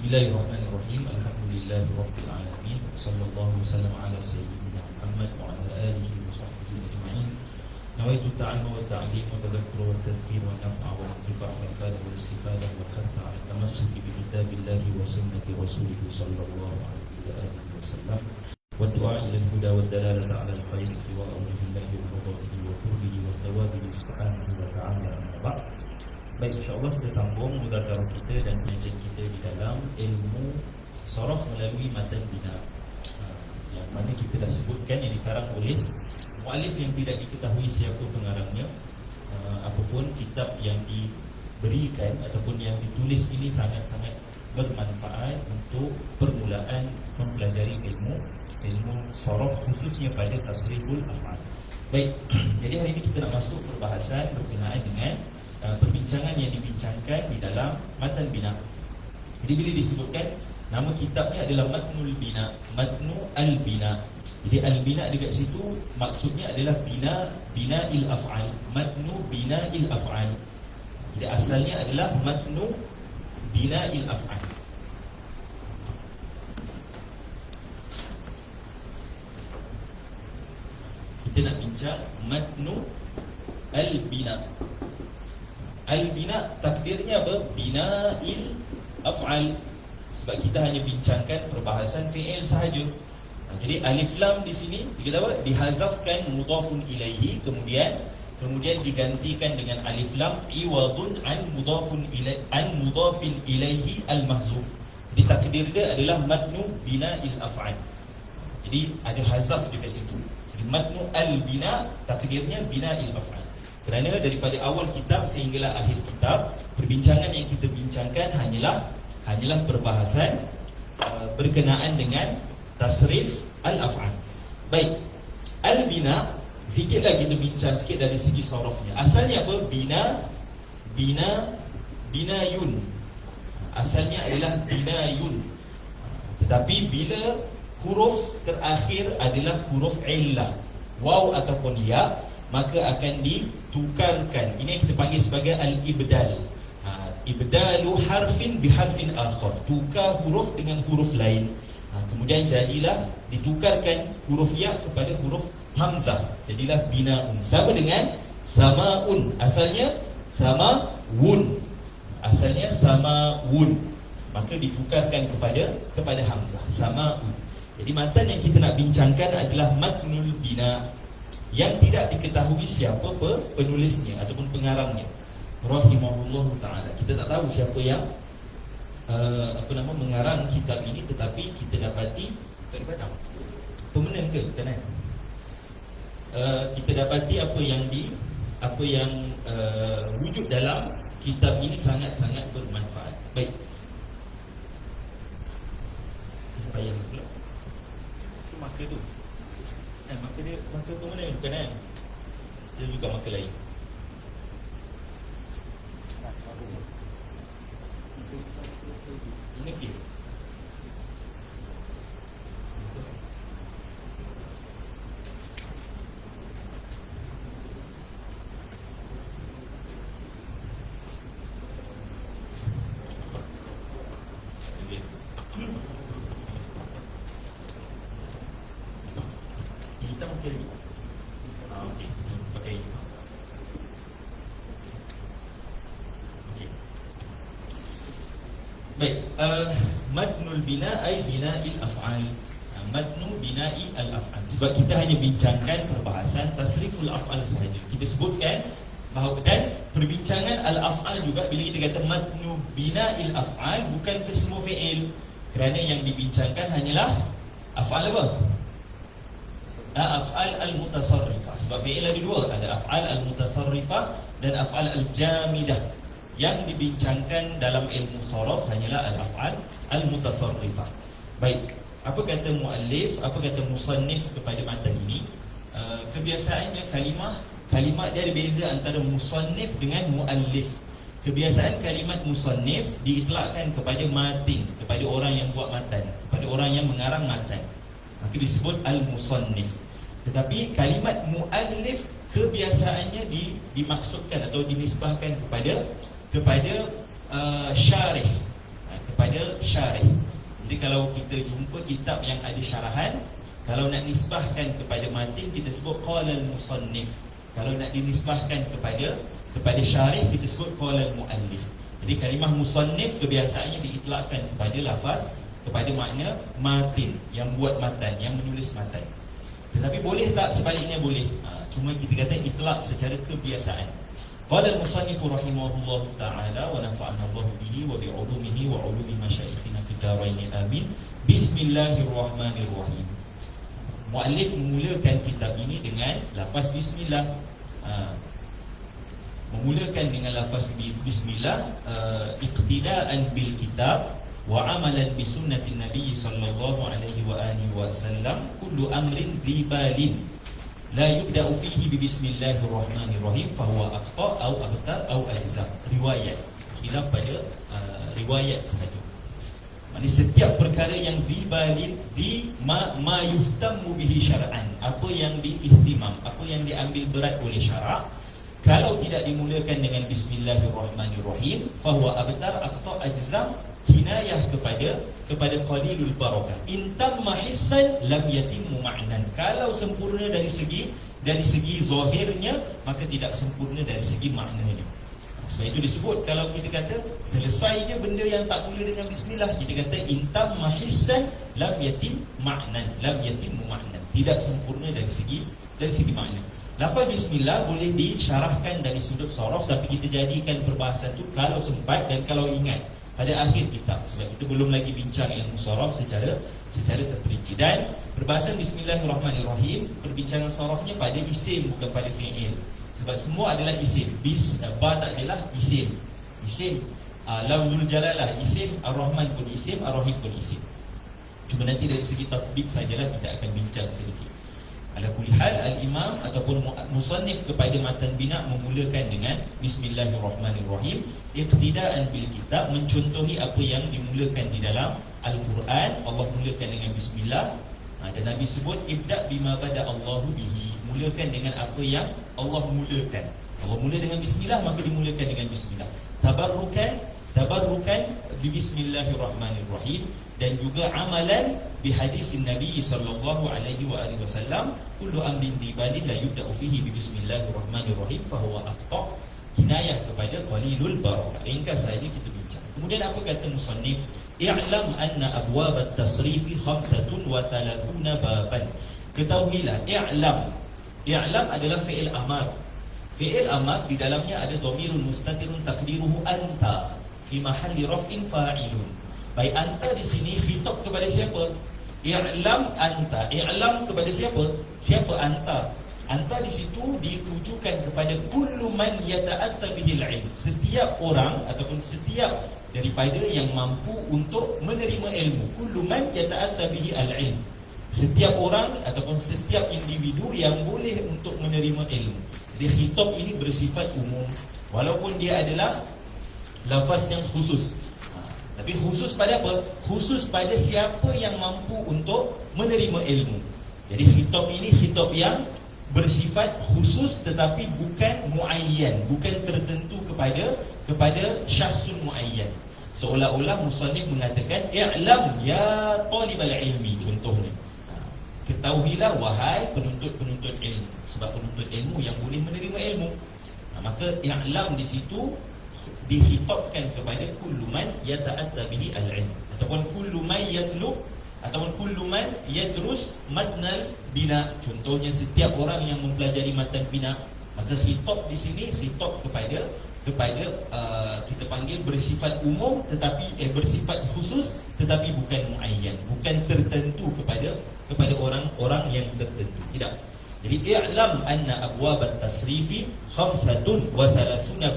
Bismillahirrahmanirrahim. Alhamdulillahirabbil alamin. Sallallahu wasallam ala sayyidina Muhammad wa ala alihi wa sahbihi ajma'in. Nawaitu ta'alluma wa ta'lim wa tadhakkura wa tadhkir wa naf'a wa intifa' wa ifada wa istifadah wa hatta 'ala tamassuki bi kitabillahi wa sunnati rasulih sallallahu alaihi wa alihi wasallam. Wa du'a ila al-huda wa dalalata 'ala al-khair wa billahi wa fadlihi wa qurbihi wa thawabihi subhanahu wa ta'ala. Baik, insyaAllah kita sambung mudzakarah kita dan pengajian kita di dalam ilmu sharaf melalui matan bina, yang mana kita dah sebutkan yang dikarang oleh muallif yang tidak diketahui siapa pengarangnya. Apapun kitab yang diberikan ataupun yang ditulis ini sangat-sangat bermanfaat untuk permulaan mempelajari ilmu sharaf, khususnya pada tasriful af'al. Baik, jadi hari ini kita nak masuk perbahasan berkenaan dengan perbincangan yang dibincangkan di dalam matan bina. Jadi bila disebutkan nama kitabnya adalah Matnul Bina, Matnu Al-Bina. Jadi Al-Bina dekat situ maksudnya adalah bina'il af'al, Matnu bina'il af'al. Jadi asalnya adalah Matnu bina'il af'al. Kita nak bincang Matnu Al-Bina. Al-bina takdirnya apa? Bina'il af'al. Sebab kita hanya bincangkan perbahasan fi'il sahaja. Jadi alif lam di sini kita apa? Dihazafkan mudhafun ilaihi, kemudian digantikan dengan alif lam iwadun an mudhafin ilaihi al-mahzuf. Jadi takdir dia adalah matnu bina'il af'al. Jadi ada hazaf dekat situ. Jadi matnu al-bina takdirnya bina'il af'al. Kerana daripada awal kitab sehinggalah akhir kitab, perbincangan yang kita bincangkan hanyalah perbahasan berkenaan dengan tasrif al-af'al. Baik, al-bina, sikitlah kita bincang sikit dari segi sarafnya. Asalnya apa? Binayun. Asalnya adalah binayun. Tetapi bila huruf terakhir adalah huruf illah, waw ataupun ya, maka akan ditukarkan. Ini yang kita panggil sebagai al-ibdal. Ibdalu harfin biharfin akhar, tukar huruf dengan huruf lain. Kemudian jadilah ditukarkan huruf ya kepada huruf hamzah, jadilah bina'un. Sama dengan sama'un, asalnya sama'un, maka ditukarkan kepada hamzah, sama'un. Jadi matan yang kita nak bincangkan adalah matnul bina, yang tidak diketahui siapa penulisnya ataupun pengarangnya, rahimahullah ta'ala. Kita tak tahu siapa yang mengarang kitab ini, tetapi kita dapati kat Padang pemenang ke kan? Kita dapati apa yang wujud dalam kitab ini sangat-sangat bermanfaat. Baik, supaya pula tu maka tu maka tu mana bukan kan? Dia juga maka lain. Ini okey. Kita mungkin okey, pakai. Okey. Baik, matnul bina ay bina'il af'al. Matnu bina'i al-af'al. Sebab kita hanya bincangkan perbahasan tasriful af'al sahaja. Kita sebutkan bahawa dan perbincangan al-af'al juga bila kita kata matnu bina'il af'al bukan ke semua fi'il. Kerana yang dibincangkan hanyalah af'al apa? Af'al al-mutasarrifah. Sebab fi'il ada dua, ada af'al al-mutasarrifah dan af'al al-jamidah. Yang dibincangkan dalam ilmu sharaf hanyalah al-af'al al-mutasarrifah. Baik, apa kata muallif, apa kata musannif kepada matan ini? Kebiasaannya kalimat dia ada beza antara musannif dengan muallif. Kebiasaan kalimat musannif diitlakkan kepada matin, kepada orang yang buat matan, kepada orang yang mengarang matan, maka disebut al-musannif. Tetapi kalimat muallif kebiasaannya dimaksudkan atau dinisbahkan kepada syarih, kepada syarih. Jadi kalau kita jumpa kitab yang ada syarahan, kalau nak nisbahkan kepada matin kita sebut qala al-musannif. Kalau nak dinisbahkan kepada syarih kita sebut qala al-muallif. Jadi kalimah musannif kebiasaannya diitlakkan kepada lafaz, kepada makna matin, yang buat matan, yang menulis matan. Tetapi boleh tak sebaliknya? Boleh. Cuma kita kata itlak secara kebiasaan. Qala al-musannif rahimahullah ta'ala wa nafa'ana Allah bihi wa bi'ulumihi wa ulumi masyayikhina fid dharain amin. Bismillahirrahmanirrahim. Muallif memulakan kitab ini dengan lafaz bismillah. Memulakan dengan lafaz bismillah iqtidaan bil kitab wa amalan bi sunnatin nabiy sallallahu alaihi wa alihi wasallam. Kullu amrin dhi balin la yubda'u fihi bi bismillahirrahmanirrahim fa huwa aqta au abtar au ajza. Riwayat khilaf pada riwayat sahaja. Maksudnya setiap perkara yang dibalin di ma yuhtammu bihi syar'an, apa yang diihtimam, apa yang diambil berat oleh syarak, kalau tidak dimulakan dengan bismillahirrahmanirrahim fa huwa abtar aqta ajza, hinayah kepada qalilul barakah. Intam mahissan lam yatimmu ma'nan. Kalau sempurna dari segi zahirnya, maka tidak sempurna dari segi maknanya. Sebab itu disebut, kalau kita kata selesainya benda yang tak mula dengan bismillah, kita kata intam mahissan lam yatim ma'nan, lam yatimmu ma'nan. Tidak sempurna dari segi makna. Lafaz bismillah boleh disyarahkan dari sudut saraf, tapi kita jadikan perbahasan itu kalau sempat dan kalau ingat pada akhir kitab, sebab kita belum lagi bincang ilmu saraf secara terperinci. Dan perbahasan bismillahirrahmanirrahim, perbincangan sarafnya pada isim bukan pada fi'il, sebab semua adalah isim. Ba tak adalah isim. Lafzul jalalah isim, ar-rahman pun isim, ar-rahim pun isim. Cuma nanti dari segi tatbik sajalah kita akan bincang sedikit. Ala kulli hal, al-imam ataupun musannif kepada matan bina memulakan dengan bismillahirrahmanirrahim, iqtidaan bil kitab, mencontohi apa yang dimulakan di dalam Al-Quran. Allah mulakan dengan bismillah, dan Nabi sebut ibda' bima bada Allahu bihi, mulakan dengan apa yang Allah mulakan. Allah mula dengan bismillah, maka dimulakan dengan bismillah. Tabarrukan bi bismillahirrahmanirrahim. Dan juga amalan bi hadis Nabi sallallahu alaihi wa alihi wasallam, kullu amrin dibalin la yubda'u fihi bi bismillahirrahmanirrahim fa huwa aqta, hinayah kepada qalilul barakah. Ringkas saja kita bincang. Kemudian apa kata musannif? I'lam anna abwab at-tasrif 35 baban. Ketahuilah, i'lam adalah fi'il amar. Fi'il amar di dalamnya ada dhamirun mustatirun taqdiruhu anta fi mahalli raf'in fa'ilun. Baik, anta di sini khitab kepada siapa? I'lam anta. I'lam kepada siapa? Siapa anta? Anta di situ ditujukan kepada kullu man yata'atta bihil ilm. Setiap orang ataupun setiap daripada yang mampu untuk menerima ilmu. Kullu man yata'atta bihi al-ilm. Setiap orang ataupun setiap individu yang boleh untuk menerima ilmu. Jadi khitab ini bersifat umum, walaupun dia adalah lafaz yang khusus. Tapi khusus pada apa? Khusus pada siapa yang mampu untuk menerima ilmu. Jadi khitab ini khitab yang bersifat khusus, tetapi bukan muayyan, bukan tertentu kepada syakhsun muayyan. Seolah-olah musannif mengatakan i'lam ya talibal ilmi, contohnya. Ketahuilah wahai penuntut ilmu. Sebab penuntut ilmu yang boleh menerima ilmu. Maka i'lam di situ dikhitabkan kepada kullu man yata'atta bihi al-ilm, ataupun kullu man yatlub, ataupun kullu man yadrus matnal bina. Contohnya setiap orang yang mempelajari matan bina. Maka khitab di sini khitab kepada kita panggil bersifat umum, tetapi bersifat khusus, tetapi bukan muayyan, bukan tertentu kepada orang-orang yang tertentu. Tidak. Jadi i'lam anna abwab at-tasrifi 35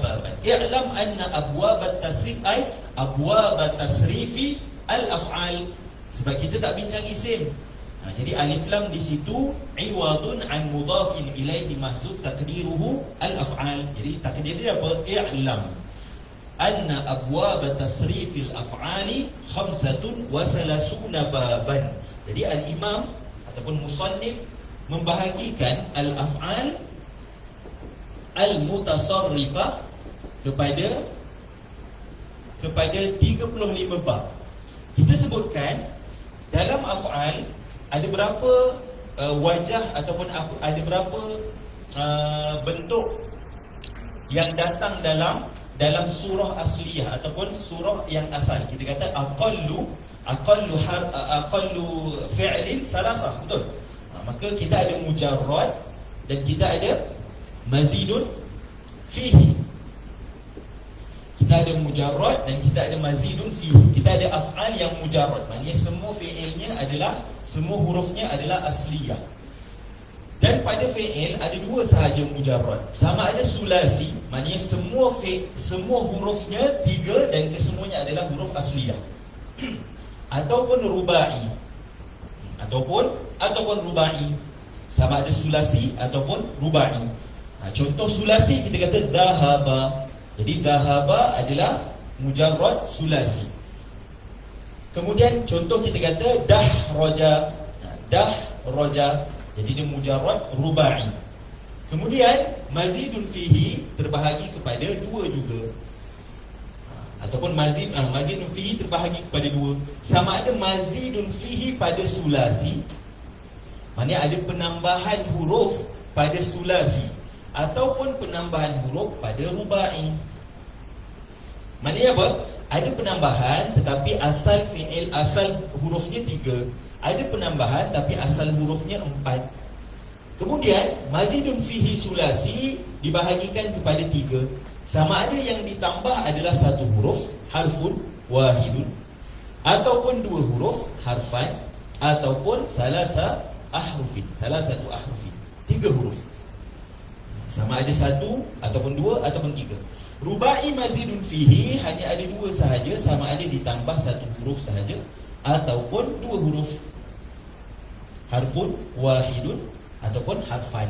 baban. I'lam anna abwab at-tasrif ay abwab at-tasrifi al-af'al. Sebab kita tak bincang isim. Jadi alif lam di situ iwadun an mudafin ilaihi mahzuf taqdiruhu al-af'al. Jadi takdir dia apa? I'lam anna abwab at-tasrifil af'ali 35 baban. Jadi al-imam ataupun musannif membahagikan al-af'al al-mutasarrifah kepada kepada 35 bab. Kita sebutkan dalam af'al ada berapa wajah ataupun ada berapa bentuk yang datang dalam surah asliyah ataupun surah yang asal. Kita kata aqallu fi'lin salasah, betul? Maka kita ada mujarrad dan kita ada mazidun fihi. Kita ada mujarrad dan kita ada mazidun fihi. Kita ada af'al yang mujarrad, maknanya semua fi'ilnya adalah, semua hurufnya adalah asliyah. Dan pada fi'il ada dua sahaja mujarrad. Sama ada sulasi, maknanya semua hurufnya 3 dan kesemuanya adalah huruf asliyah. Ataupun rubai. Ataupun rubai. Sama ada sulasi ataupun rubai. Contoh sulasi kita kata dhahaba. Jadi dhahaba adalah mujarrad sulasi. Kemudian contoh kita kata dahraja. Dahraja, jadi dia mujarrad rubai. Kemudian mazidun fihi terbahagi kepada 2 juga. Ataupun mazidun fihi terbahagi kepada 2. Sama ada mazidun fihi pada sulasi, maknanya ada penambahan huruf pada sulasi, ataupun penambahan huruf pada rubai. Maknanya apa? Ada penambahan tetapi asal fi'il, asal hurufnya 3. Ada penambahan tapi asal hurufnya 4. Kemudian mazidun fihi sulasi dibahagikan kepada 3. Sama ada yang ditambah adalah 1 huruf, harfun wahidun, ataupun 2 huruf, harfan, ataupun salasatu ahrufin, 3 huruf. Sama ada 1 ataupun 2 ataupun 3. Rubai mazidun fihi hanya ada 2 sahaja, sama ada ditambah 1 huruf sahaja ataupun 2 huruf, harfun wahidun ataupun harfan.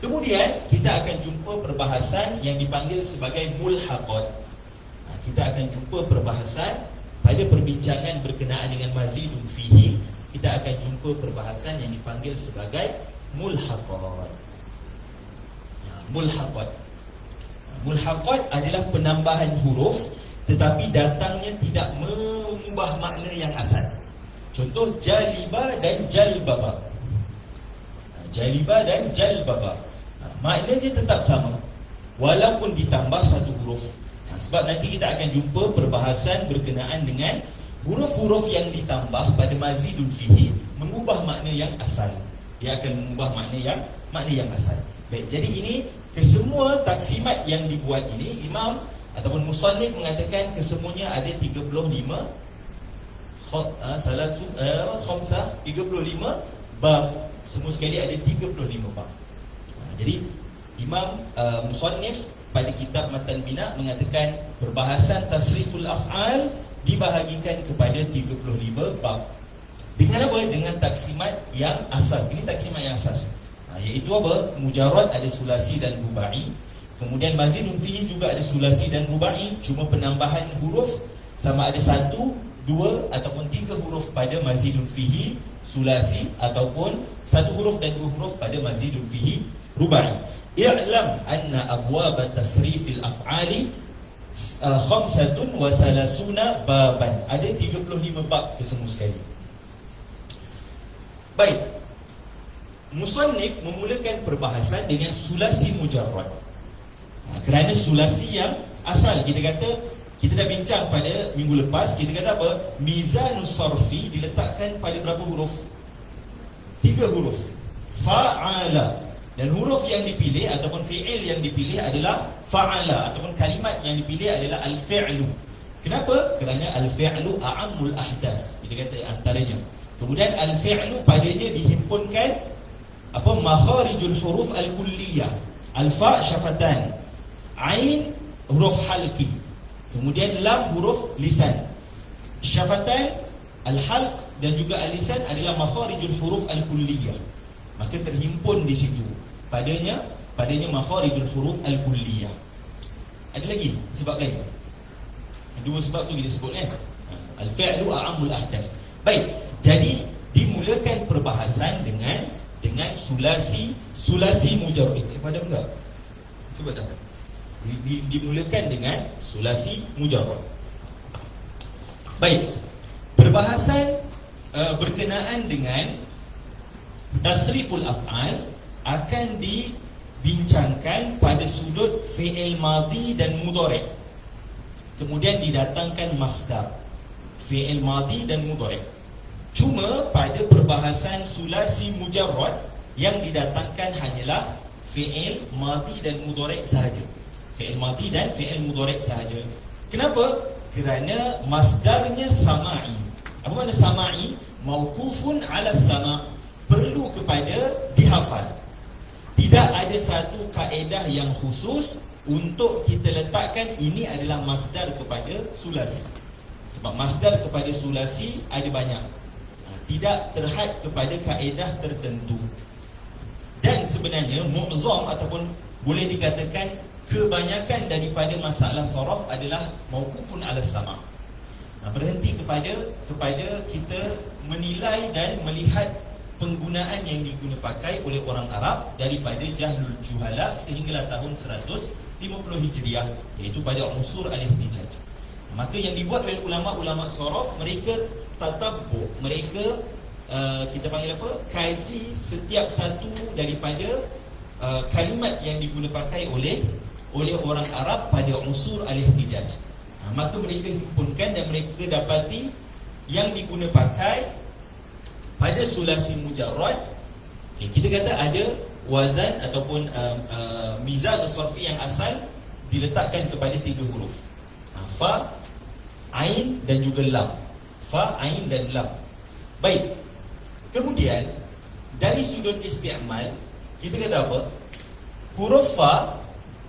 Kemudian kita akan jumpa perbahasan yang dipanggil sebagai mulhaqat. Kita akan jumpa perbahasan pada perbincangan berkenaan dengan mazidun fihi. Kita akan jumpa perbahasan yang dipanggil sebagai mulhaqat. Mulhaqat adalah penambahan huruf tetapi datangnya tidak mengubah makna yang asal. Contoh jaliba dan jalbaba. Jaliba dan jalbaba, maknanya tetap sama walaupun ditambah 1 huruf. Sebab nanti kita akan jumpa perbahasan berkenaan dengan huruf-huruf yang ditambah pada mazidun fihi mengubah makna yang asal. Dia akan mengubah makna yang asal. Baik, jadi ini kesemua taksimat yang dibuat ini, imam ataupun musannif mengatakan kesemuanya ada 35 bab. Semua sekali ada 35 bab. Jadi imam musannif pada kitab Matan Bina mengatakan perbahasan tasriful af'al dibahagikan kepada 35 bab. Dengan apa? Dengan taksimat yang asas. Ini taksimat yang asas, iaitu apa? Mujarrad ada sulasi dan rubai. Kemudian mazidun fihi juga ada sulasi dan rubai, cuma penambahan huruf sama ada 1, 2 ataupun 3 huruf pada mazidun fihi sulasi, ataupun 1 huruf dan 2 huruf pada mazidun fihi rubai. I'lam anna abwab tasrifil af'ali 35 baban. Ada 35 bab kesemua sekali. Baik, musannif memulakan perbahasan dengan sulasi mujarrad. Kerana sulasi yang asal, kita kata, kita dah bincang pada minggu lepas, kita kata apa? Mizanus sarfi diletakkan pada berapa huruf? 3 huruf. Fa'ala. Dan huruf yang dipilih ataupun fi'il yang dipilih adalah fa'ala, ataupun kalimat yang dipilih adalah al-fi'lu. Kenapa? Kerana al-fi'lu a'ammul ahdas, kita kata antaranya. Kemudian al-fi'lu padanya dihimpunkan apa? Makharijul huruf al-kulliyah. Al-fa' syafatan, ain huruf halqi, kemudian lam huruf lisan. Syafatan, al-halq dan juga al-lisan adalah makharijul huruf al-kulliyah. Maka terhimpun di situ padanya makharijul huruf al-kulliyah. Ada lagi sebab lain? 2 sebab tu kita sebut kan? Al-fi'lu a'ammul ahdas. Baik, jadi dimulakan perbahasan dengan sulasi mujarrad. Pada enggak? Cuba dah. Dimulakan dengan sulasi mujarrad. Baik, perbahasan berkenaan dengan tasriful af'al akan dibincangkan pada sudut fi'il madhi dan mudhari'. Kemudian didatangkan masdar fi'il madhi dan mudhari'. Cuma pada perbahasan sulasi mujarrad yang didatangkan hanyalah fi'il madhi dan mudhari' sahaja. Fi'il madhi dan fi'il mudhari' sahaja. Kenapa? Kerana masdarnya sama'i. Apa makna sama'i? Mauqufun ala sama', perlu kepada dihafal. Tidak ada satu kaedah yang khusus untuk kita letakkan ini adalah masdar kepada sulasi. Sebab masdar kepada sulasi ada banyak, tidak terhad kepada kaedah tertentu. Dan sebenarnya mu'zam ataupun boleh dikatakan kebanyakan daripada masalah sharaf adalah mauqufun ala sama'. Berhenti kepada kita menilai dan melihat penggunaan yang digunakan pakai oleh orang Arab daripada Jahlul Juhala sehinggalah tahun 150 Hijriah, iaitu pada unsur al-ihtijaj. Maka yang dibuat oleh ulama-ulama sharaf, mereka tatabbu, mereka kita panggil apa? Kaji setiap satu daripada kalimat yang digunakan pakai oleh orang Arab pada unsur al-ihtijaj. Maka mereka himpunkan dan mereka dapati yang digunakan pakai pada sulasi mujarrad, kita kata ada wazan ataupun mizan sarfi yang asal diletakkan kepada 3 huruf, fa, ain dan juga lam. Fa, ain dan lam. Baik. Kemudian dari sudut isti'mal, kita kata apa? Huruf fa,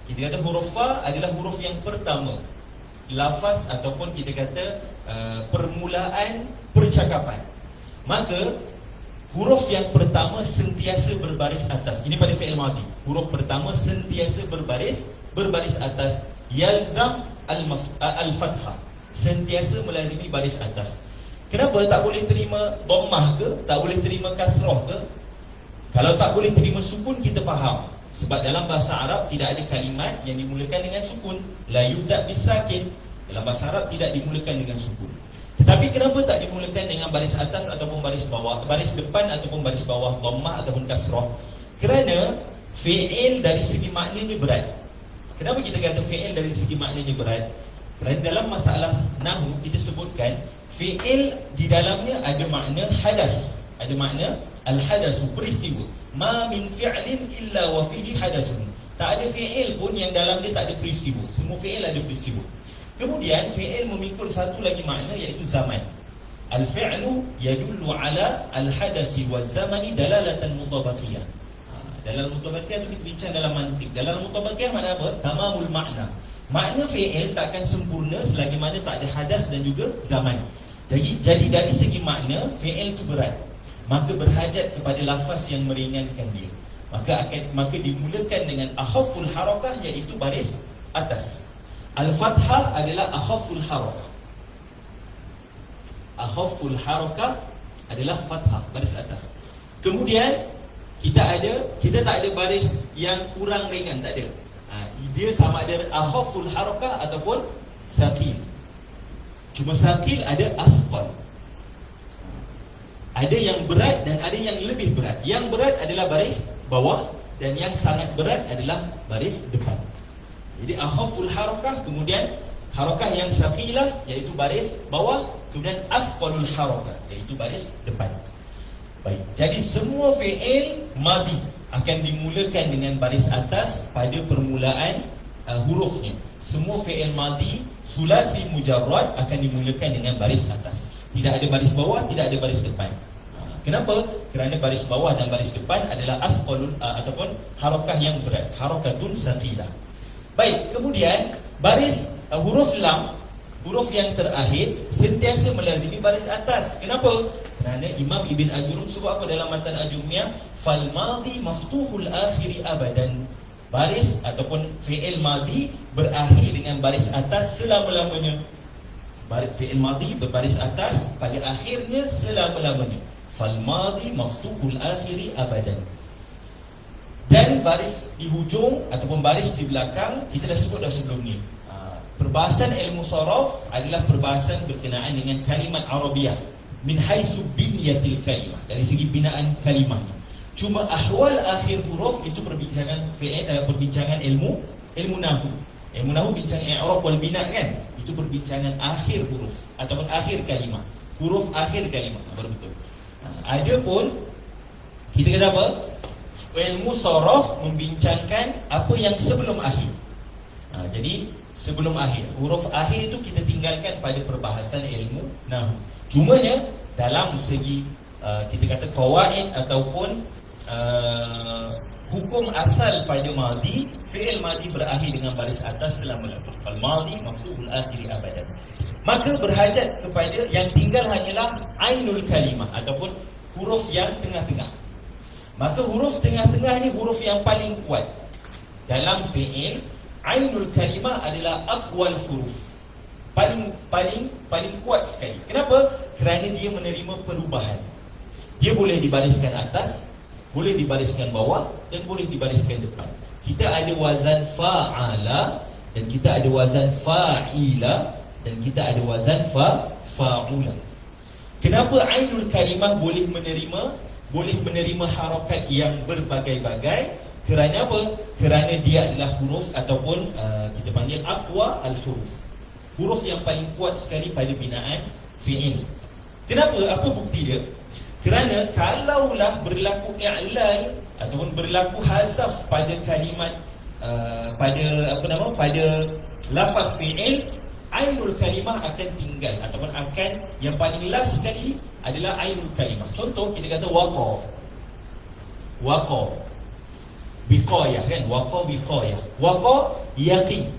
kita kata huruf fa adalah huruf yang pertama lafaz ataupun kita kata permulaan percakapan. Maka huruf yang pertama sentiasa berbaris atas. Ini pada fi'il madhi. Huruf pertama sentiasa berbaris atas. Yalzam al-fathah, sentiasa melazimi baris atas. Kenapa tak boleh terima dhammah ke? Tak boleh terima kasrah ke? Kalau tak boleh terima sukun, kita faham. Sebab dalam bahasa Arab tidak ada kalimat yang dimulakan dengan sukun. La yubda bisakin. Dalam bahasa Arab tidak dimulakan dengan sukun. Tetapi kenapa tak dimulakan dengan baris atas ataupun baris bawah, baris depan ataupun baris bawah, dhammah ataupun kasrah? Kerana fi'il dari segi maknanya berat. Kenapa kita kata fi'il dari segi maknanya berat? Kerana dalam masalah nahwu kita sebutkan fi'il di dalamnya ada makna hadas, ada makna al-hadasu, peristiwa. Ma min fi'lin illa wa fihi hadasun. Tak ada fi'il pun yang dalam dia tak ada peristiwa. Semua fi'il ada peristiwa. Kemudian fi'il memikul satu lagi makna, iaitu zaman. Al-fi'lu yadullu ala al-hadasi wa zamani dalalatan mutabaqiyah. Dalam mutabaqiyah itu kita bincang dalam mantik. Dalam mutabaqiyah makna apa? Tamamul makna. Makna fi'il takkan sempurna selagi mana tak ada hadas dan juga zaman. Jadi dari segi makna fi'il itu berat. Maka berhajat kepada lafaz yang meringankan dia. Maka dimulakan dengan akhaful harakah, iaitu baris atas. Al-fathah adalah akhaful harakah. Akhaful harakah adalah fathah, baris atas. Kemudian kita tak ada baris yang kurang ringan, tak ada. Dia sama ada akhaful harakah ataupun saqil. Cuma saqil ada asfal. Ada yang berat dan ada yang lebih berat. Yang berat adalah baris bawah dan yang sangat berat adalah baris depan. Jadi akhaful harakah, kemudian harakah yang saqilah, iaitu baris bawah, kemudian afqalul harakah, iaitu baris depan. Baik, jadi semua fi'il madhi akan dimulakan dengan baris atas pada permulaan hurufnya. Semua fi'il madhi sulasi mujarrad akan dimulakan dengan baris atas. Tidak ada baris bawah, tidak ada baris depan. Kenapa? Kerana baris bawah dan baris depan adalah afqalul ataupun harakah yang berat, harakatun saqilah. Baik, kemudian baris huruf lam, huruf yang terakhir sentiasa melazimi baris atas. Kenapa? Kerana Imam Ibn Ajurum sebut apa dalam matan Ajurumiyah? Fal madhi maftuhul akhiri abadan. Baris ataupun fi'il madhi berakhir dengan baris atas selama-lamanya. Fi'il madhi berbaris atas pada akhirnya selama-lamanya. Fal madhi maftuhul akhiri abadan. Dan baris di hujung ataupun baris di belakang kita dah sebut dah sebelum ni. Perbahasan ilmu saraf adalah perbahasan berkenaan dengan kalimat Arabiah min haitsu binyatil kalimah, dari segi binaan kalimahnya. Cuma ahwal akhir huruf itu perbincangan ilmu nahwu. Ilmu nahwu bincang i'rab wal bina kan? Itu perbincangan akhir huruf ataupun akhir kalimah. Huruf akhir kalimah. Betul. Adapun kita kata apa? Ilmu saraf membincangkan apa yang sebelum akhir. Jadi sebelum akhir, huruf akhir itu kita tinggalkan pada perbahasan ilmu nahwu. Cumanya dalam segi kita kata qawaid ataupun hukum asal pada madi, fi'il madi berakhir dengan baris atas selama al madi maftuhul akhiri abadan. Maka berhajat kepada yang tinggal hanyalah ainul kalimah ataupun huruf yang tengah-tengah. Maka huruf tengah-tengah ni huruf yang paling kuat dalam fi'il. Ainul kalimah adalah aqwal huruf, paling kuat sekali. Kenapa? Kerana dia menerima perubahan. Dia boleh dibariskan atas, boleh dibariskan bawah, dan boleh dibariskan depan. Kita ada wazan fa'ala, dan kita ada wazan fa'ila, dan kita ada wazan fa'ula. Kenapa ainul kalimah boleh menerima harakat yang berbagai-bagai? Kerana apa? Kerana dia adalah huruf ataupun kita panggil aqwa al-huruf, huruf yang paling kuat sekali pada binaan fi'il. Kenapa? Apa bukti dia? Kerana kalaulah berlaku i'lal ataupun berlaku hazaf pada kalimat pada lafaz fi'il, ainul kalimah akan tinggal ataupun akan yang paling last sekali adalah ainul kalimah. Contoh kita kata waqa biqayah kan, waqa biqayah, waqa yaqi,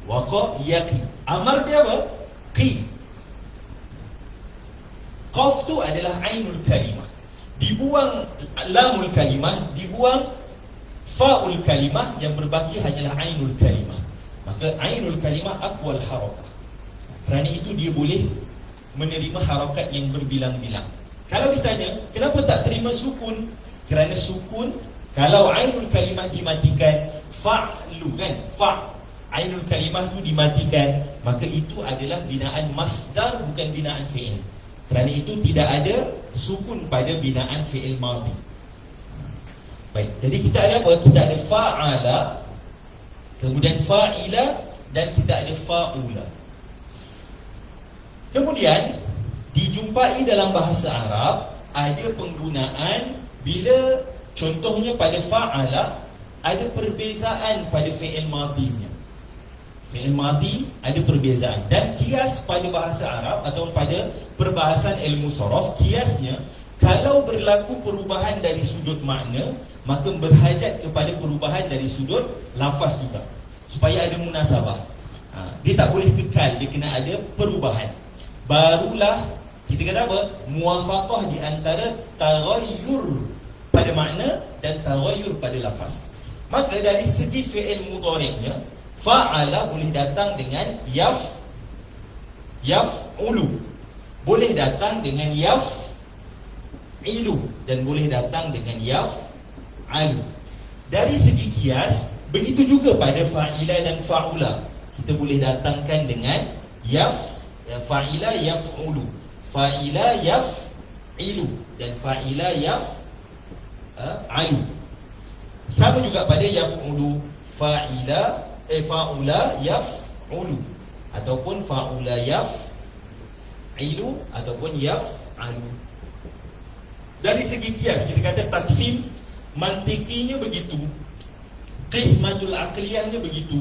waqa yaqi. Amar dia apa? Qi. Qaf tu adalah ainul kalimah. Dibuang lamul kalimah, dibuang fa'ul kalimah, yang berbaki hanyalah ainul kalimah. Maka ainul kalimah aqwal harakah. Kerana itu dia boleh menerima harakat yang berbilang-bilang. Kalau ditanya, kenapa tak terima sukun? Kerana sukun, kalau ainul kalimah dimatikan, fa'lu kan, ainul kalimah tu dimatikan, maka itu adalah binaan masdar, bukan binaan fi'il. Kerana itu tidak ada sukun pada binaan fi'il madhi. Baik, jadi kita ada apa? Kita ada fa'ala, kemudian fa'ila, dan kita ada fa'ula. Kemudian dijumpai dalam bahasa Arab ada penggunaan bila contohnya pada fa'ala ada perbezaan pada fi'il madhinya. Fi'il madhi ada perbezaan, dan kias pada bahasa Arab atau pada perbahasan ilmu saraf, kiasnya kalau berlaku perubahan dari sudut makna, maka berhajat kepada perubahan dari sudut lafaz juga, supaya ada munasabah. Dia tak boleh kekal, dia kena ada perubahan. Barulah kita kata apa? Muwafaqah di antara taghayyur pada makna dan taghayyur pada lafaz. Maka dari segi fi'il mudhari'nya, fa'ala boleh datang dengan yaf'ulu, boleh datang dengan yaf'ilu, dan boleh datang dengan yaf'alu. Dari segi kias, begitu juga pada fa'ila dan fa'ula. Kita boleh datangkan dengan fa'ila yaf'ulu, fa'ila yaf'ilu, dan fa'ila yaf'alu. Sama juga pada yaf'ulu, fa'ula yaf'ulu, ataupun fa'ula yaf'ilu, ataupun yaf'alu. Dari segi kias, kita kata taksim mantikinya begitu, qismatul aqliyahnya begitu.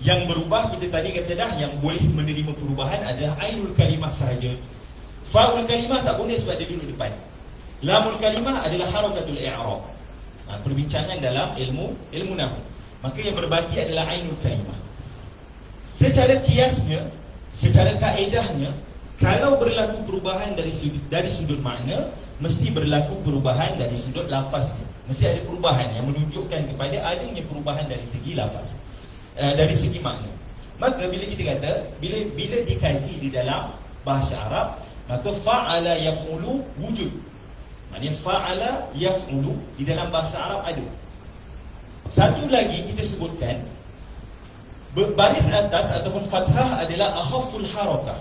Yang berubah kita tadi kata dah, yang boleh menerima perubahan adalah ainul kalimah sahaja. Fa'ul kalimah tak boleh sebab dia duduk depan. Lamul kalimah adalah harakatul i'rab. Perbincangan dalam ilmu nahwu. Maka yang berbaki adalah ainul kalimah. Secara kiasnya, secara kaedahnya, kalau berlaku perubahan dari sudut makna, mesti berlaku perubahan dari sudut lafaznya. Mesti ada perubahan yang menunjukkan kepada adanya perubahan dari segi lafaz, dari segi makna. Maka bila kita kata, bila dikaji di dalam bahasa Arab, maka fa'ala yaf'ulu wujud. Maknanya fa'ala yaf'ulu di dalam bahasa Arab ada. Satu lagi kita sebutkan, Baris atas ataupun fathah adalah akhaful harakah.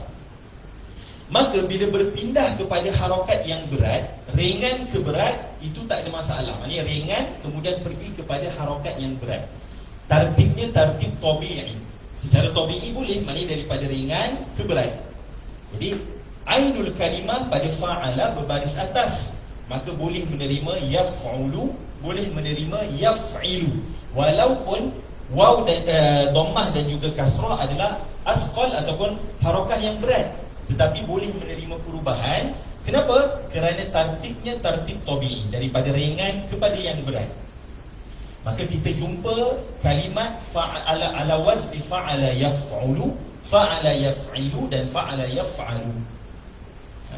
Maka bila berpindah kepada harakat yang berat, ringan ke berat, itu tak ada masalah. Maksudnya ringan kemudian pergi kepada harakat yang berat. Tartibnya tartib tabi'i. Secara tabi'i boleh, maknanya daripada ringan ke berat. Jadi ainul kalimah pada fa'ala berbaris atas, maka boleh menerima yaf'ulu, boleh menerima yaf'ilu. Walaupun waw dan dhammah dan juga kasrah adalah asqal ataupun harakah yang berat, tetapi boleh menerima perubahan. Kenapa? Kerana tartibnya tartib tabi'i, daripada ringan kepada yang berat. Maka kita jumpa kalimat fa'ala ala wazni fa'ala yaf'ulu, fa'ala yaf'ilu dan fa'ala yaf'alu.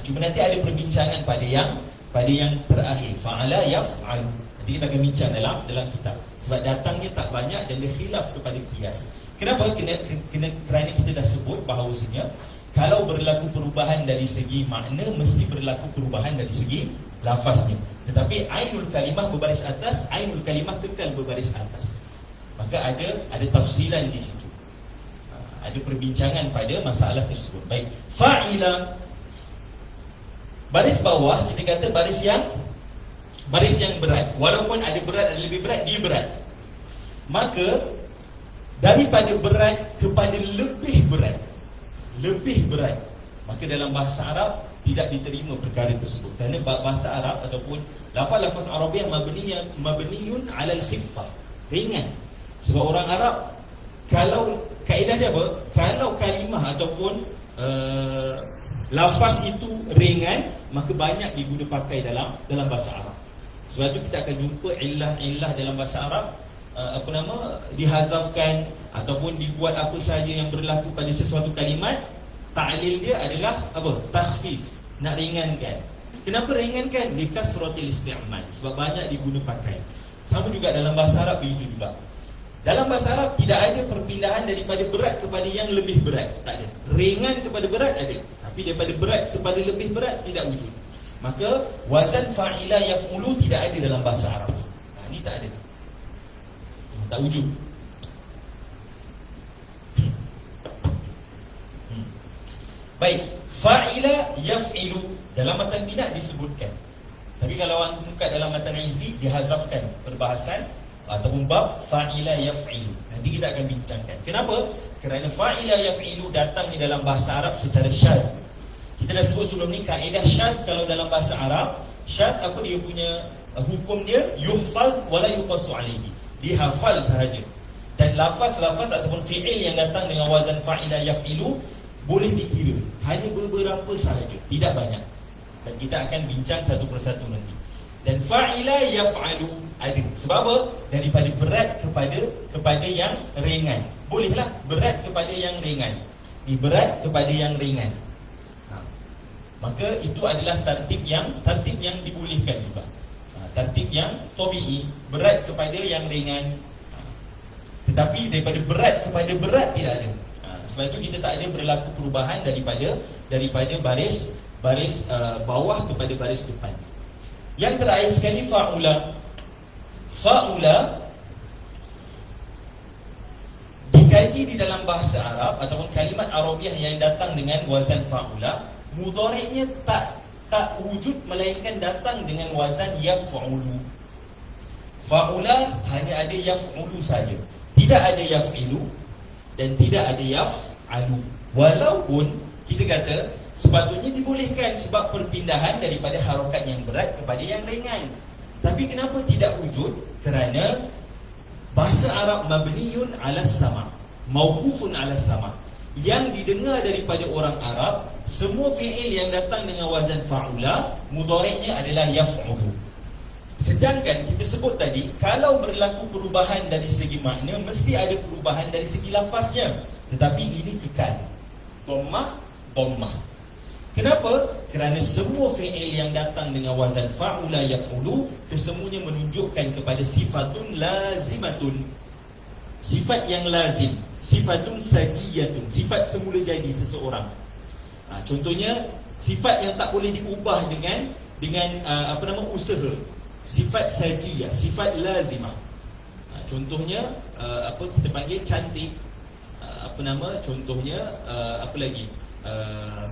Cuma nanti ada perbincangan pada yang terakhir, fa'ala yaf'alu. Nanti kita akan bincang dalam kitab. Sebab datangnya tak banyak dan dia khilaf kepada qiyas. Kenapa? Kerana kita dah sebut bahawasanya kalau berlaku perubahan dari segi makna, mesti berlaku perubahan dari segi lafaznya. Tetapi ainul kalimah berbaris atas, ainul kalimah kekal berbaris atas. Maka ada tafsilan di situ. Ada perbincangan pada masalah tersebut. Baik, fa'ila, baris bawah kita kata baris yang berat. Walaupun ada berat, ada lebih berat, dia berat. Maka daripada berat kepada lebih berat, maka dalam bahasa Arab tidak diterima perkara tersebut. Kerana bahasa Arab ataupun lafaz-lafaz Arabiah mabniyun 'alal khiffah, ringan. Sebab orang Arab, kalau kaedah dia apa? Kalau kalimah ataupun lafaz itu ringan, maka banyak diguna pakai dalam bahasa Arab. Sebab itu kita akan jumpa illah dalam bahasa Arab dihazafkan ataupun dibuat apa sahaja yang berlaku pada sesuatu kalimat. Ta'lil dia adalah apa? Takhfif, nak ringankan. Kenapa ringankan? Likasratil isti'mal, sebab banyak diguna pakai. Sama juga dalam bahasa Arab begitu juga. Dalam bahasa Arab tidak ada perpindahan daripada berat kepada yang lebih berat, tak ada. Ringan kepada berat ada, tapi daripada berat kepada lebih berat tidak wujud. Maka wazan fa'ila yaf'ulu tidak ada dalam bahasa Arab. Ini tak ada, tak wujud. Baik, fa'ila yaf'ilu dalam matan bina disebutkan. Tapi kalau orang buka dalam matan izzi dihazafkan perbahasan ataupun bab fa'ila yaf'ilu. Nanti kita akan bincangkan. Kenapa? Kerana fa'ila yaf'ilu datang di dalam bahasa Arab secara syadz. Kita dah sebut sebelum ni kaedah syadz kalau dalam bahasa Arab. Syadz apa dia punya hukum dia? Yuhfaz wala yuqasu alaihi. Dihafal sahaja. Dan lafaz-lafaz ataupun fi'il yang datang dengan wazan fa'ila yaf'ilu boleh dikira, hanya beberapa sahaja, tidak banyak. Dan kita akan bincang satu persatu nanti. Dan fa'ila yaf'alu ada. Sebab apa? Daripada berat kepada yang ringan. Bolehlah berat kepada yang ringan. Ini berat kepada yang ringan. Maka itu adalah tartib yang dibolehkan juga. Tartib yang tabi'i, berat kepada yang ringan. Tetapi daripada berat kepada berat tidak ada. Sebab itu kita tak ada berlaku perubahan daripada baris bawah kepada baris depan. Yang terakhir sekali fa'ula dikaji di dalam bahasa Arab ataupun kalimat Arabiah yang datang dengan wazan fa'ula, mudhari'nya tak wujud melainkan datang dengan wazan yaf'ulu. Fa'ula hanya ada yaf'ulu saja, tidak ada yaf'ilu dan tidak ada yaf'alu. Walaupun kita kata sepatutnya dibolehkan sebab perpindahan daripada harakat yang berat kepada yang ringan. Tapi kenapa tidak wujud? Kerana bahasa Arab mabniyun 'alas sama', mauqufun 'alas sama'. Yang didengar daripada orang Arab, semua fi'il yang datang dengan wazan fa'ula, mudhari'nya adalah yaf'ulu. Sedangkan kita sebut tadi, kalau berlaku perubahan dari segi makna, mesti ada perubahan dari segi lafaznya. Tetapi ini kekal, dhammah. Kenapa? Kerana semua fi'il yang datang dengan wazan fa'ula yaf'ulu, kesemuanya menunjukkan kepada sifatun lazimatun, sifat yang lazim, sifatun sajiyatun, sifat semula jadi seseorang. Contohnya sifat yang tak boleh diubah dengan usaha, sifat sajiyah, sifat lazimah. Contohnya kita panggil cantik. apa nama, contohnya apa lagi,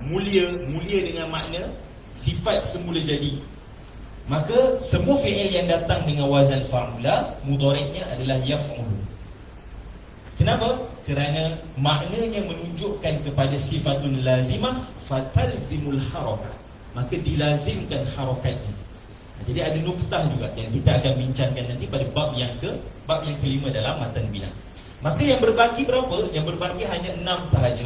mulia dengan makna sifat semula jadi. Maka semua fi'il yang datang dengan wazan fa'ula, mudhari'nya adalah yaf'ulu. Kenapa? Kerana maknanya menunjukkan kepada sifatun lazimah, fatalzimul harakat, maka dilazimkan harakatnya. Jadi ada nuktah juga yang kita akan bincangkan nanti pada bab yang kelima dalam matan bina. Maka yang berbaki berapa? Yang berbaki hanya 6 sahaja.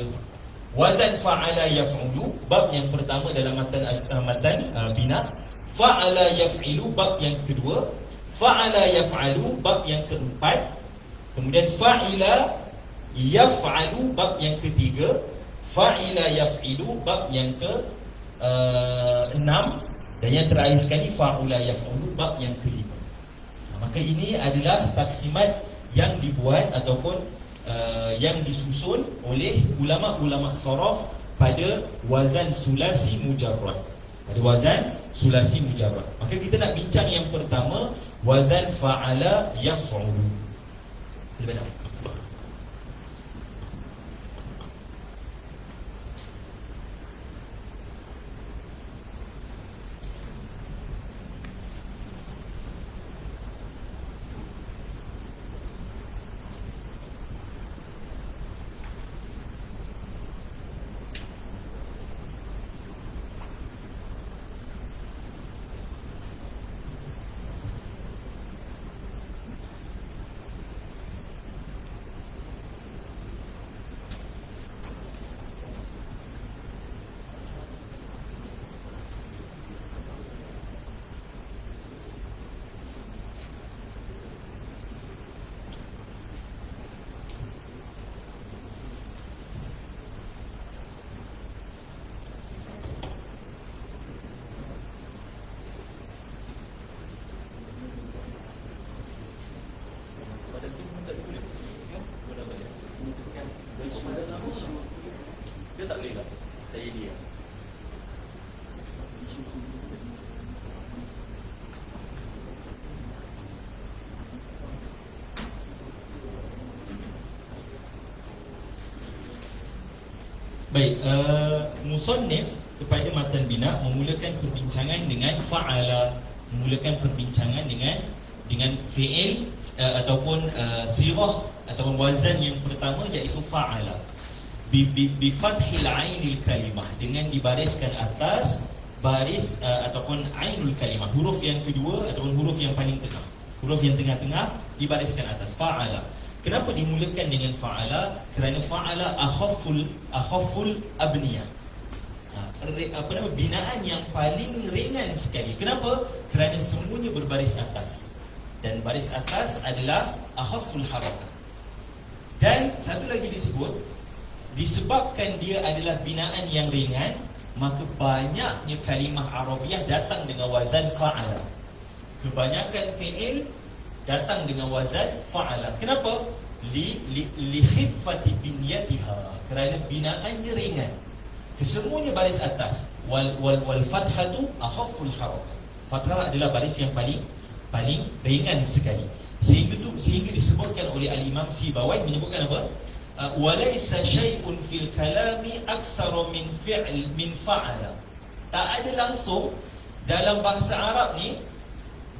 Wazan fa'ala yaf'ulu, bab yang pertama dalam matan bina. Fa'ala yaf'ilu, bab yang kedua. Fa'ala yaf'alu, bab yang keempat. Kemudian fa'ila yaf'alu, bab yang ketiga. Fa'ila yaf'ilu, bab yang ke-6. Dan yang terakhir sekali fa'ula yaf'ulu, bab yang kelima. Maka ini adalah taksimat yang dibuat ataupun yang disusun oleh ulama-ulama saraf pada wazan sulasi mujarrad. Pada wazan sulasi mujarrad. Maka kita nak bincang yang pertama, wazan fa'ala yaf'ulu. Sila baca. Dia tak boleh tak? Tak jadi ya? Baik, musannif kepada matan bina memulakan perbincangan dengan fa'ala, memulakan perbincangan dengan fi'il ataupun sirah ataupun wazan yang pertama, iaitu fa'ala. Bi fathil ainil kalimah, dengan dibariskan atas baris ataupun ainul kalimah, huruf yang kedua ataupun huruf yang paling tengah, huruf yang tengah-tengah dibariskan atas, fa'ala. Kenapa dimulakan dengan fa'ala? Kerana fa'ala akhafful abniyah, apa nama, binaan yang paling ringan sekali. Kenapa? Kerana semuanya berbaris atas, dan baris atas adalah akhafful harakat. Dan satu lagi disebabkan dia adalah binaan yang ringan, maka banyaknya kalimah Arabiah datang dengan wazan fa'ala. Kebanyakan fi'il datang dengan wazan fa'ala. Kenapa? Li khiffati binyatiha, kerana binaannya ringan. Kesemuanya baris atas. Wal fathatu akhafful harakat. Fathah adalah baris yang paling ringan sekali. Sehingga disebutkan oleh Al-Imam Sibawai, menyebutkan apa? Walaysa syai'un fil kalami aksara min fa'ala. Tak ada langsung dalam bahasa Arab ni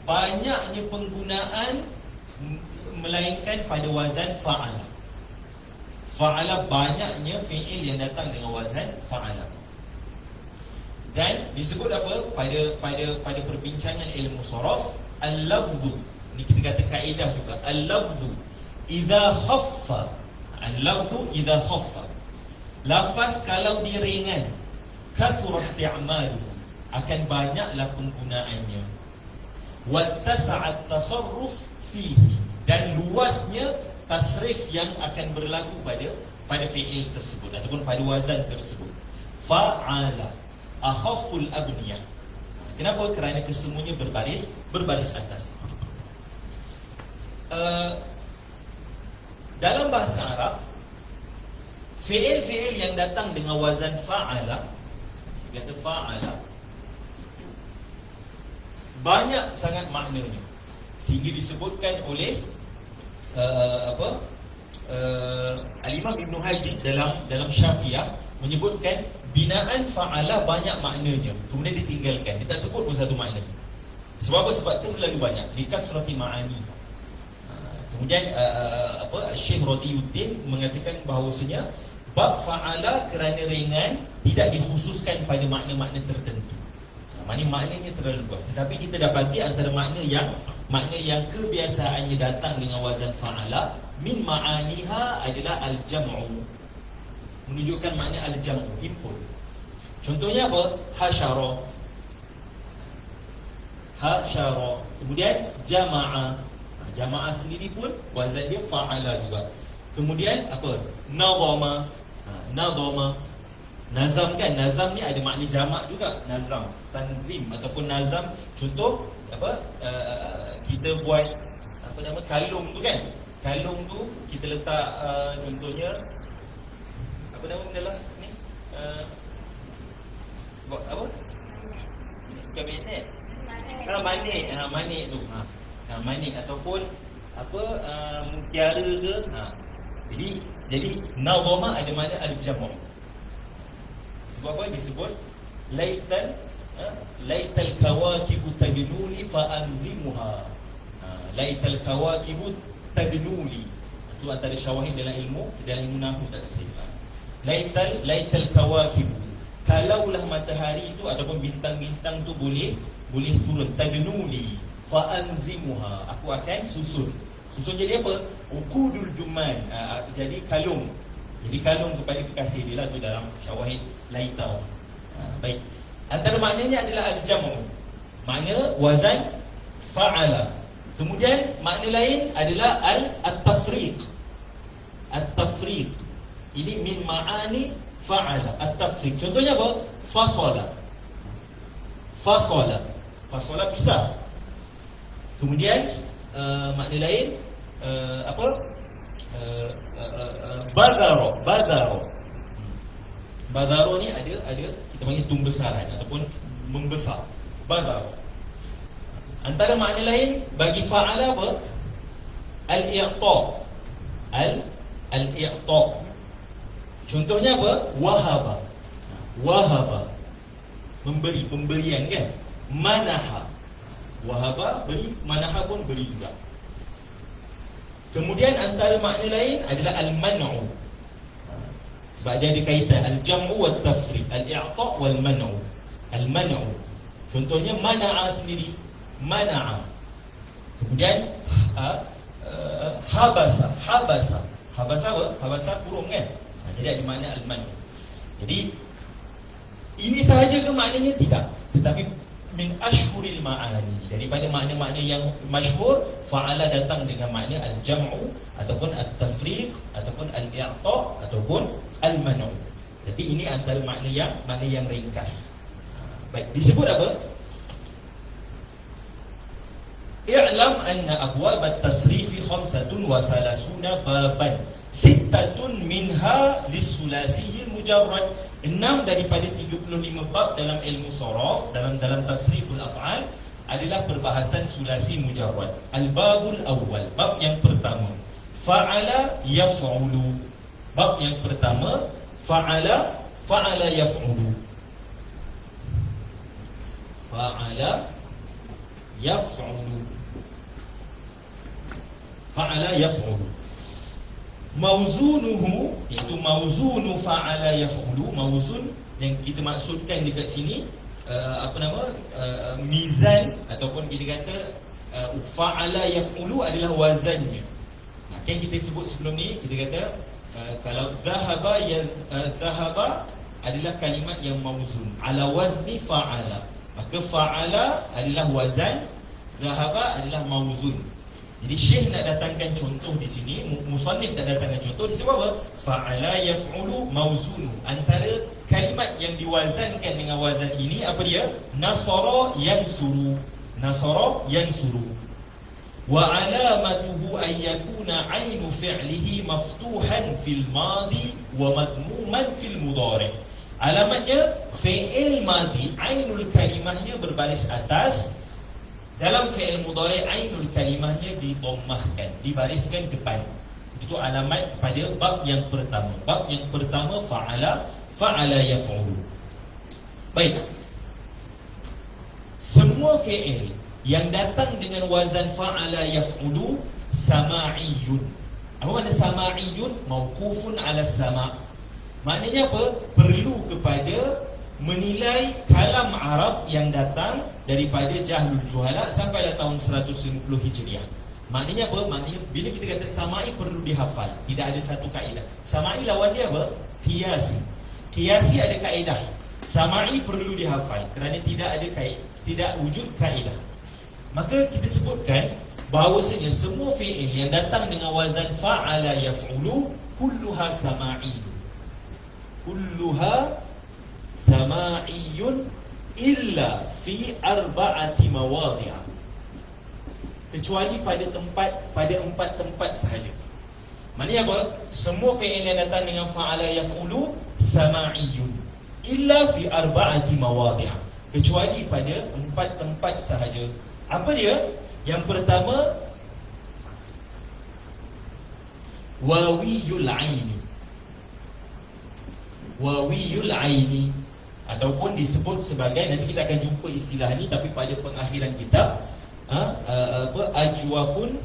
banyaknya penggunaan melainkan pada wazan fa'ala. Fa'ala, banyaknya fi'il yang datang dengan wazan fa'ala. Dan disebut apa pada perbincangan ilmu saraf, al-lafdhu. Ini kita kata kaedah juga. Al-lafdhu idza khaffa, al-lafdhu idza khaffa, lafaz kalau dia ringan, kathura isti'maluhu, akan banyaklah penggunaannya. Wattasa'at tasarruf fihi, dan luasnya tasrif yang akan berlaku pada fi'il tersebut ataupun pada wazan tersebut. Fa'ala akhafful abniyah. Kenapa? Kerana kesemuanya berbaris atas. Dalam bahasa Arab, fi'il-fi'il yang datang dengan wazan fa'ala, kata fa'ala, banyak sangat maknanya, sehingga disebutkan oleh Al-Imam Ibn Hajar dalam Syafi'iyah menyebutkan binaan fa'ala banyak maknanya, kemudian ditinggalkan, dia tak sebut pun satu makna. Sebab apa? Sebab tu terlalu banyak, likasrati ma'ani. Kemudian Syekh Radiyuddin mengatakan bahawasanya bab fa'ala kerana ringan tidak dikhususkan pada makna-makna tertentu. Maknanya terlalu luas. Tetapi kita dapati antara makna yang kebiasaannya datang dengan wazan fa'ala, min ma'aniha adalah al-jam'u, menunjukkan makna al-jam'u, himpun. Contohnya apa? Hasyara. Kemudian jama'a. Jama'a sendiri pun wazan dia fa'ala juga. Kemudian apa? Nazama. Nazam kan, nazam ni ada makna jamak juga. Nazam, tanzim ataupun nazam. Contoh apa? Kita buat apa nama, kalung tu kan. Kalung tu kita letak contohnya apa nama adalah ni? Buat apa? Kabinet. Manik tu. Manik ataupun apa, mutiara ke. Jadi nazama ada makna al-jamak. Sebab apa disebut laital kawakibu tadnuli fa anzimuha. Laital kawakibu tadnuli. Itu antara syawahid dalam ilmu nahwu tak ada. Laital kawakibu. Kalaulah matahari itu ataupun bintang-bintang tu boleh turun, tadnuli fa anzimuha, aku akan susun jadi apa? Uqudul juman, jadi kalung. Jadi kalung kepada kekasih dia lah, tu dalam syawahid laitau. Baik. Antara maknanya adalah al-jam'u. Makna wazan fa'ala. Kemudian makna lain adalah at-tafriq. At-tafriq. Ini min ma'ani fa'ala. At-tafriq. Contohnya apa? Fasala pisah. Kemudian makna lain Badaro ni ada kita panggil tumbesaran ataupun membesar. Badaro. Antara makna lain bagi fa'ala apa? Al-i'ta. Al-i'ta. Contohnya apa? Wahaba. Memberi, pemberian kan? Manaha. Wahaba beri, manaha pun beri juga. Kemudian antara makna lain adalah al-man'u. Sebab dia ada kaitan al-jam'u wat-tafriq, al-i'ta' wal-man'u. Al-man'u. Contohnya mana'a sendiri, mana'a. Kemudian habasa. Habasa apa? Habasa kurung kan? Jadi ada makna al-man'u. Jadi ini sahaja ke maknanya? Tidak. Tetapi min ashhuril ma'ani, daripada makna-makna yang masyhur, fa'ala datang dengan makna al-jam'u ataupun at-tafriq ataupun al-i'ta ataupun al-man'u. Tapi ini antara makna yang ringkas. Baik, disebut apa? I'lam anna abwab at-tasrif 35 baban, 6 minha lis-sulasi mujarrad. 6 daripada 35 bab dalam ilmu sharaf, dalam tasriful af'al adalah perbahasan sulasi mujarrad. Al-babul awwal, bab yang pertama, fa'ala yaf'ulu. Bab yang pertama, fa'ala yaf'ulu. Fa'ala yaf'ulu. Mauzunuhu, iaitu mauzunu fa'ala yaf'ulu. Mauzun yang kita maksudkan dekat sini mizan ataupun kita kata fa'ala yaf'ulu adalah wazannya. Kan kita sebut sebelum ni, kita kata kalau dhahaba adalah kalimat yang mauzun ala wazni fa'ala, maka fa'ala adalah wazan, dhahaba adalah mauzun. Jadi Syekh nak datangkan contoh di sini, musannif nak datangkan contoh di sebab apa? Fa'ala yaf'ulu mauzunu. Antara kalimat yang diwazankan dengan wazan ini apa dia? Nasara yansuru. Wa alamatuhu an yakuna 'ainu fi'lihi maftuhan fil madi wa madmuman fil mudhari'. Alamatnya fi'il madi, ainul kalimahnya berbaris atas. Dalam fi'il mudhari' ainul kalimahnya didammahkan, dibariskan depan. Itu alamat pada bab yang pertama. Bab yang pertama fa'ala yaf'ulu. Baik. Semua fi'il yang datang dengan wazan fa'ala yaf'ulu sama'iyun. Apa makna sama'iyun? Mauqufun 'ala sama'. Maknanya apa? Perlu kepada menilai kalam Arab yang datang daripada Jahlul Juhala sampai tahun 150 Hijriah. Maknanya apa? Maknanya bila kita kata sama'i perlu dihafal. Tidak ada satu kaedah. Sama'i lawan dia apa? Qiyasi. Qiyasi ada kaedah. Sama'i perlu dihafal kerana tidak wujud kaedah. Maka kita sebutkan bahawasanya semua fi'il yang datang dengan wazan fa'ala yaf'ulu kulluha sama'iyun. Kulluha sama'iyun illa fi arba'ati mawadhi'a. Kecuali pada 4 tempat sahaja. Maknanya apa? Semua fi'il yang datang dengan fa'ala yaf'ulu sama'iyun illa fi arba'ati mawadhi'a. Kecuali pada 4 tempat sahaja. Apa dia? Yang pertama, wawiyul aini. Wawiyul aini ataupun disebut sebagai, nanti kita akan jumpa istilah ni tapi pada pengakhiran kitab, ajwafun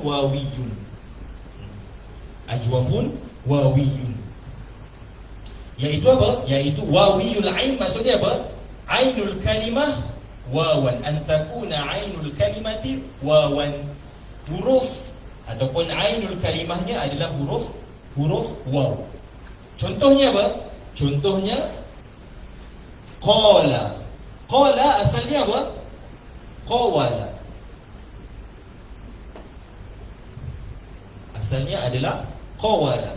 wawiyun. Ajwafun wawiyun. Iaitu apa? Iaitu wawiyul ain, maksudnya apa? Ainul kalimah wawan, antakuna ainul kalimati wawan. Huruf ataupun ainul kalimahnya adalah huruf waw. Contohnya apa? Contohnya qala. Qala asalnya apa? Qawala. Asalnya adalah qawala.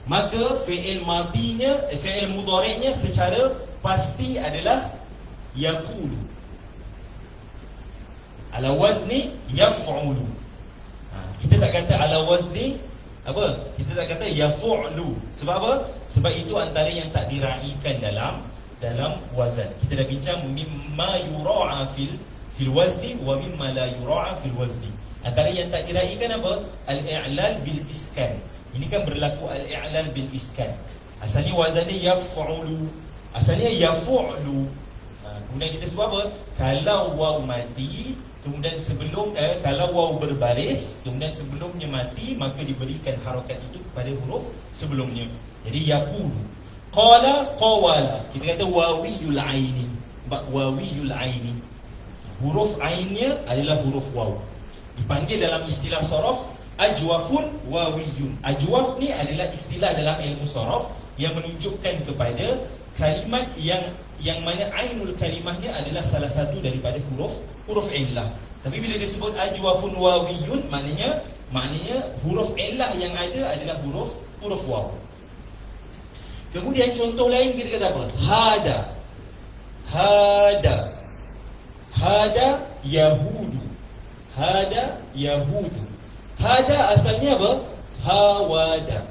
Maka fi'il madinya, fi'il mudhari'nya secara pasti adalah yaqulu. Ala wazni yaf'ulu. Kita tak kata ala wazni apa? Kita tak kata yaf'ulu. Sebab apa? Sebab itu antara yang tak diraikan dalam wazan. Kita dah bincang mimma yura'a fil wazni wa mimma la yura'a fil wazni. Antara yang tak diraikan apa? Al-i'lal bil iskan. Ini kan berlaku al-i'lal bil iskan. Asalnya wazannya yaf'ulu. Asalnya yaf'ulu. Kemudian kita sebut apa? Kalau waw mati, kemudian sebelum kalau waw berbaris, kemudian sebelumnya mati, maka diberikan harakat itu kepada huruf sebelumnya. Jadi yaqulu. Qala qawala. Kita kata wawiyul aini. Wawiyul aini. Huruf ainnya adalah huruf waw. Dipanggil dalam istilah sharaf ajwafun wawiyun. Ajwaf ni adalah istilah dalam ilmu sharaf yang menunjukkan kepada kalimat yang mana ainul kalimahnya adalah salah satu daripada huruf illah. Tapi bila disebut ajwafun wawiyun, maknanya huruf illah yang ada adalah huruf waw. Kemudian contoh lain kita kata apa? Hada yahudu. Hada yahudu. Hada asalnya apa? Hawada.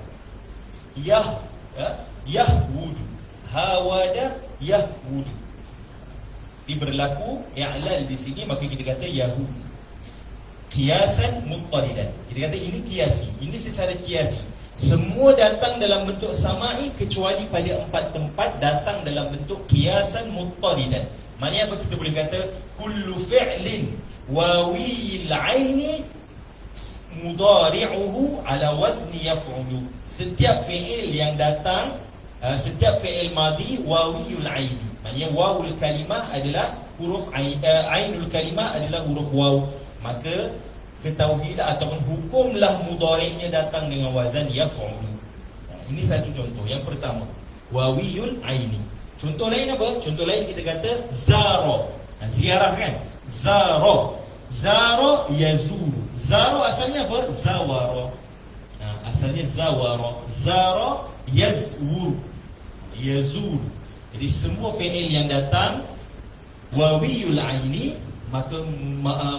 Yahwudu. Hawada yahwudu. Ini berlaku i'lal di sini, maka kita kata yahud. Qiyasan muttaridan. Kita kata ini qiyasi. Ini secara qiyasi. Semua datang dalam bentuk sama'i kecuali pada 4 tempat datang dalam bentuk qiyasan muttaridan. Maknanya apa? Kita boleh kata kullu fi'lin wawiyil aini mudari'uhu ala wazni yaf'ulu. Setiap fi'il yang datang, setiap fi'il madi wawiyul aini. Maknanya wawul kalimah adalah huruf ainul kalimah adalah huruf waw. Maka ketahuilah ataupun hukumlah mudhari'nya datang dengan wazan yaf'ulu. Ini satu contoh. Yang pertama, wawiyul aini. Contoh lain apa? Contoh lain kita kata zara. Ziarah kan? Zara yazuru. Zara asalnya apa? Zawara. Asalnya zawara. Zara yazuru. Jadi semua fi'il yang datang wawiyul aini, maka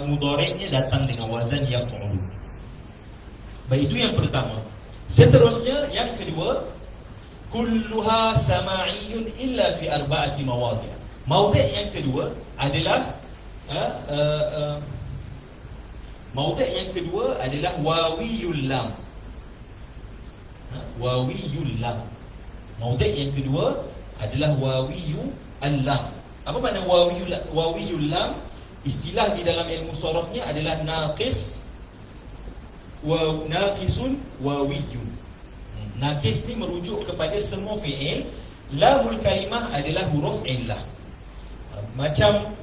mudhari'nya datang dengan wazan yaf'ul. Baik, itu yang pertama. Seterusnya yang kedua, kulluha sama'iyun illa fi arba'ati mawadhi'. Mawadhi' yang kedua adalah Maudhi' yang kedua adalah wawiyul lam. Wawiyul lam. Maudhi' yang kedua adalah wawiyul lam. Apa makna wawiyul lam? Istilah di dalam ilmu sharafnya adalah naqis wa naqisun wawiyun. Naqis ni merujuk kepada semua fi'il. Lamul kalimah adalah huruf illah. Macam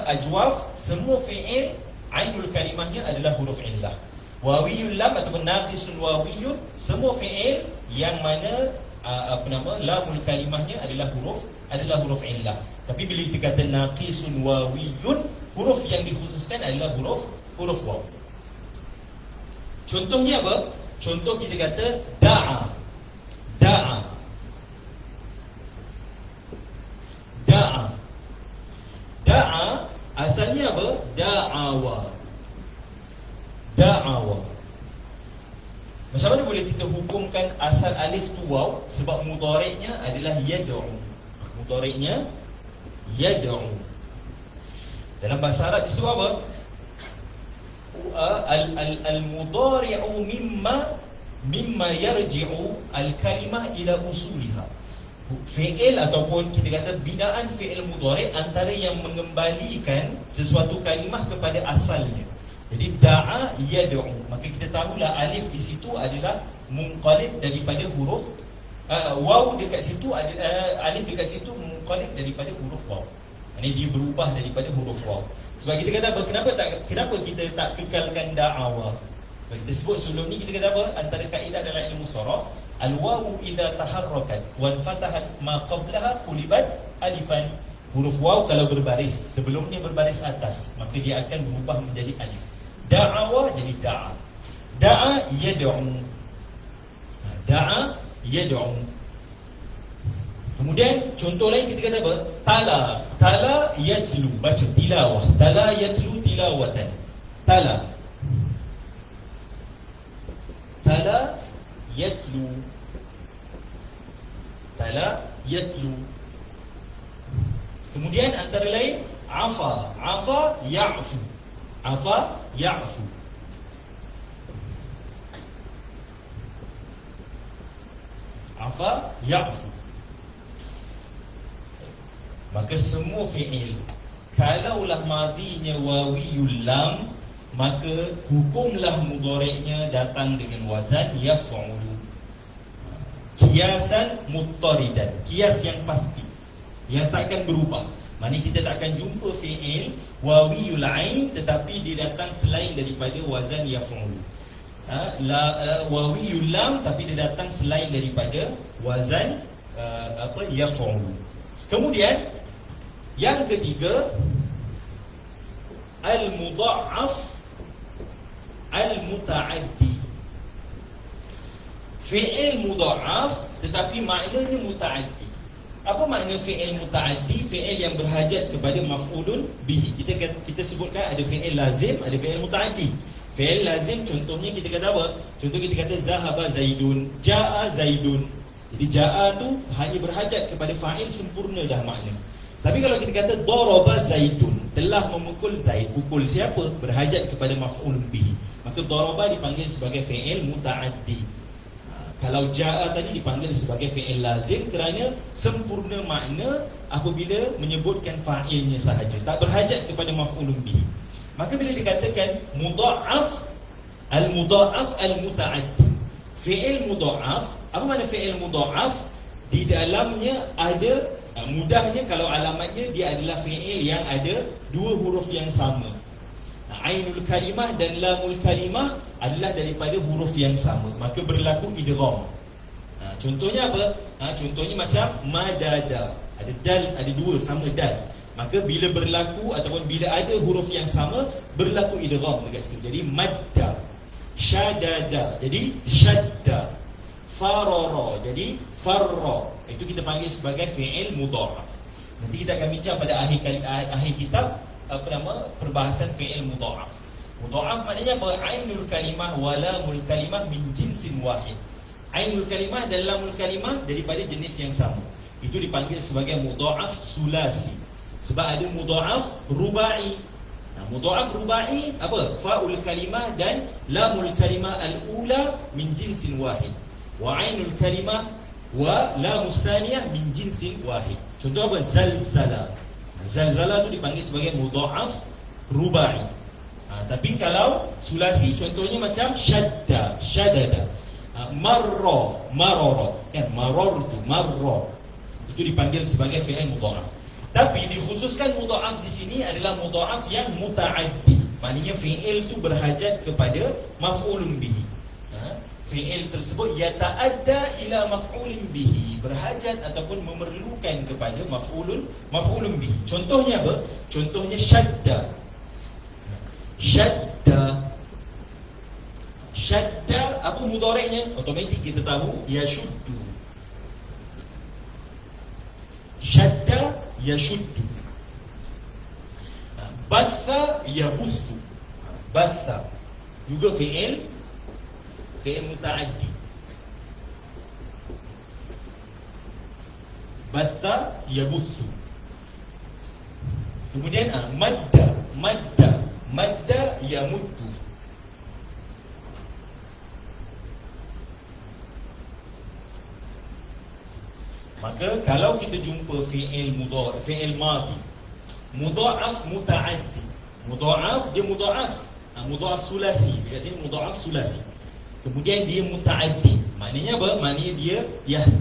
ajwaf, semua fi'il ainul kalimahnya adalah huruf illah. Wawiyul lam ataupun naqisun wawiyun, semua fi'il yang mana lamul kalimahnya adalah huruf illah. Tapi bila kita kata naqisun wawiyun, huruf yang dikhususkan adalah huruf waw. Contohnya apa? Contoh kita kata da'a. Da'a. Da'a. Da'a asalnya apa? Da'awa. Da'awa. Macam mana boleh kita hukumkan asal alif tu waw? Sebab mudhari'nya adalah yad'u. Mudhari'nya yad'u. Dalam bahasa Arab disebut apa? Al-mudhari'u mimma yarji'u al-kalimah ila usuliha. Fi'il ataupun kita kata binaan fi'il mudhari' antara yang mengembalikan sesuatu kalimah kepada asalnya. Jadi da'a yad'u, maka kita tahulah alif di situ adalah munqalib daripada huruf waw dekat situ, alif dekat situ munqalib daripada huruf waw. Ini dia berubah daripada huruf waw. Sebab kita kata apa? Kenapa kita tak kekalkan da'awa? Kita sebut sebelum ni kita kata apa? Antara kaedah dalam ilmu sharaf, al-wawu idza taharrakat wa fatahat ma qablaha qulibat alifan. Huruf waw kalau berbaris, sebelumnya berbaris atas, maka dia akan berubah menjadi alif. Da'awa jadi da'a. Da'a yad'u. Da'a yad'u. Kemudian contoh lain kita kata apa? Tala. Tala yatlu, baca tilawah. Tala yatlu tilawatan. Tala. Tala yatlu. Tala yatlu. Kemudian antara lain afa. Afa ya'fu. Afa ya'fu. Afa ya'fu. Maka semua fi'il kalaulah madinya wawiyul lam, maka hukumlah mudhari'nya datang dengan wazan yaf'ulu. Kiasan muttaridan, kias yang pasti, yang takkan berubah. Maksudnya kita takkan jumpa fi'il wawiyul ain tetapi dia datang selain daripada wazan yaf'ulu. Wawiyul lam tapi dia datang selain daripada wazan yaf'ulu. Kemudian yang ketiga, al-mudha'af al-muta'addi. Fi'il mudha'af tetapi maknanya muta'addi. Apa makna fi'il muta'addi? Fi'il yang berhajat kepada maf'ulun bihi. Kita sebutkan ada fi'il lazim, ada fi'il muta'addi. Fi'il lazim contohnya kita kata apa? Contoh kita kata zahaba zaidun, ja'a zaidun. Jadi ja'a tu hanya berhajat kepada fa'il, sempurna dah makna. Tapi kalau kita kata daraba zaidun, telah memukul Zaid, pukul siapa? Berhajat kepada maf'ulun bihi. Maka daraba dipanggil sebagai fi'il muta'addi. Kalau ja'a tadi dipanggil sebagai fi'il lazim kerana sempurna makna apabila menyebutkan fa'ilnya sahaja, tak berhajat kepada maf'ulun bihi. Maka bila dikatakan mudha'af, al-mudha'af al-muta'addi, fi'il mudha'af. Apa makna fi'il mudha'af? Di dalamnya ada, mudahnya kalau alamatnya dia adalah fi'il yang ada dua huruf yang sama. Ainul kalimah dan lamul kalimah adalah daripada huruf yang sama, maka berlaku idgham. Contohnya apa? Contohnya macam madada, ada dal, ada dua sama dal. Maka bila berlaku ataupun bila ada huruf yang sama, berlaku idgham dekat situ. Jadi madda, syadada jadi syadda, farara jadi farra. Itu kita panggil sebagai fi'il mudha'af. Nanti kita akan bincang pada akhir kitab perbahasan fi'il mudha'af. Mudha'af maknanya apa? Ainul kalimah wa lamul kalimah min jinsin wahid. Ainul kalimah dan lamul kalimah daripada jenis yang sama. Itu dipanggil sebagai mudha'af sulasi. Sebab ada mudha'af rubai. Mudha'af rubai apa? Fa'ul kalimah dan lamul kalimah al-ula min jinsin wahid, wa ainul kalimah wa lamus tsaniyah min jinsin wahid. Contoh apa? Zalzala. Zalzala tu dipanggil sebagai mudha'af rubai. Tapi kalau sulasi contohnya macam syadda, syadada. Marra, marara, kan? Marartu, marra. Itu dipanggil sebagai fi'il mudha'af. Tapi dikhususkan mudha'af di sini adalah mudha'af yang muta'addi. Maknanya fi'il tu berhajat kepada maf'ulun bihi. Fi'il tersebut yata'adda ila maf'ulin bihi, berhajat ataupun memerlukan kepada maf'ulun bihi. Contohnya apa? Contohnya syadda. Syadda. Syadda apa mudhari'nya? Automatik kita tahu yashuddu. Syadda yashuddu. Batha yabuthu. Batha juga fi'il muta'addi. Batha yabuthu. Kemudian madda yamuddu. Maka kalau kita jumpa fi'il mudhari', fi'il madhi, mudha'af muta'addi. Mudha'af dia mudha'af, mudha'af sulasi. Dekat sini mudha'af sulasi. Kemudian dia muta'addi. Maknanya apa? Maknanya dia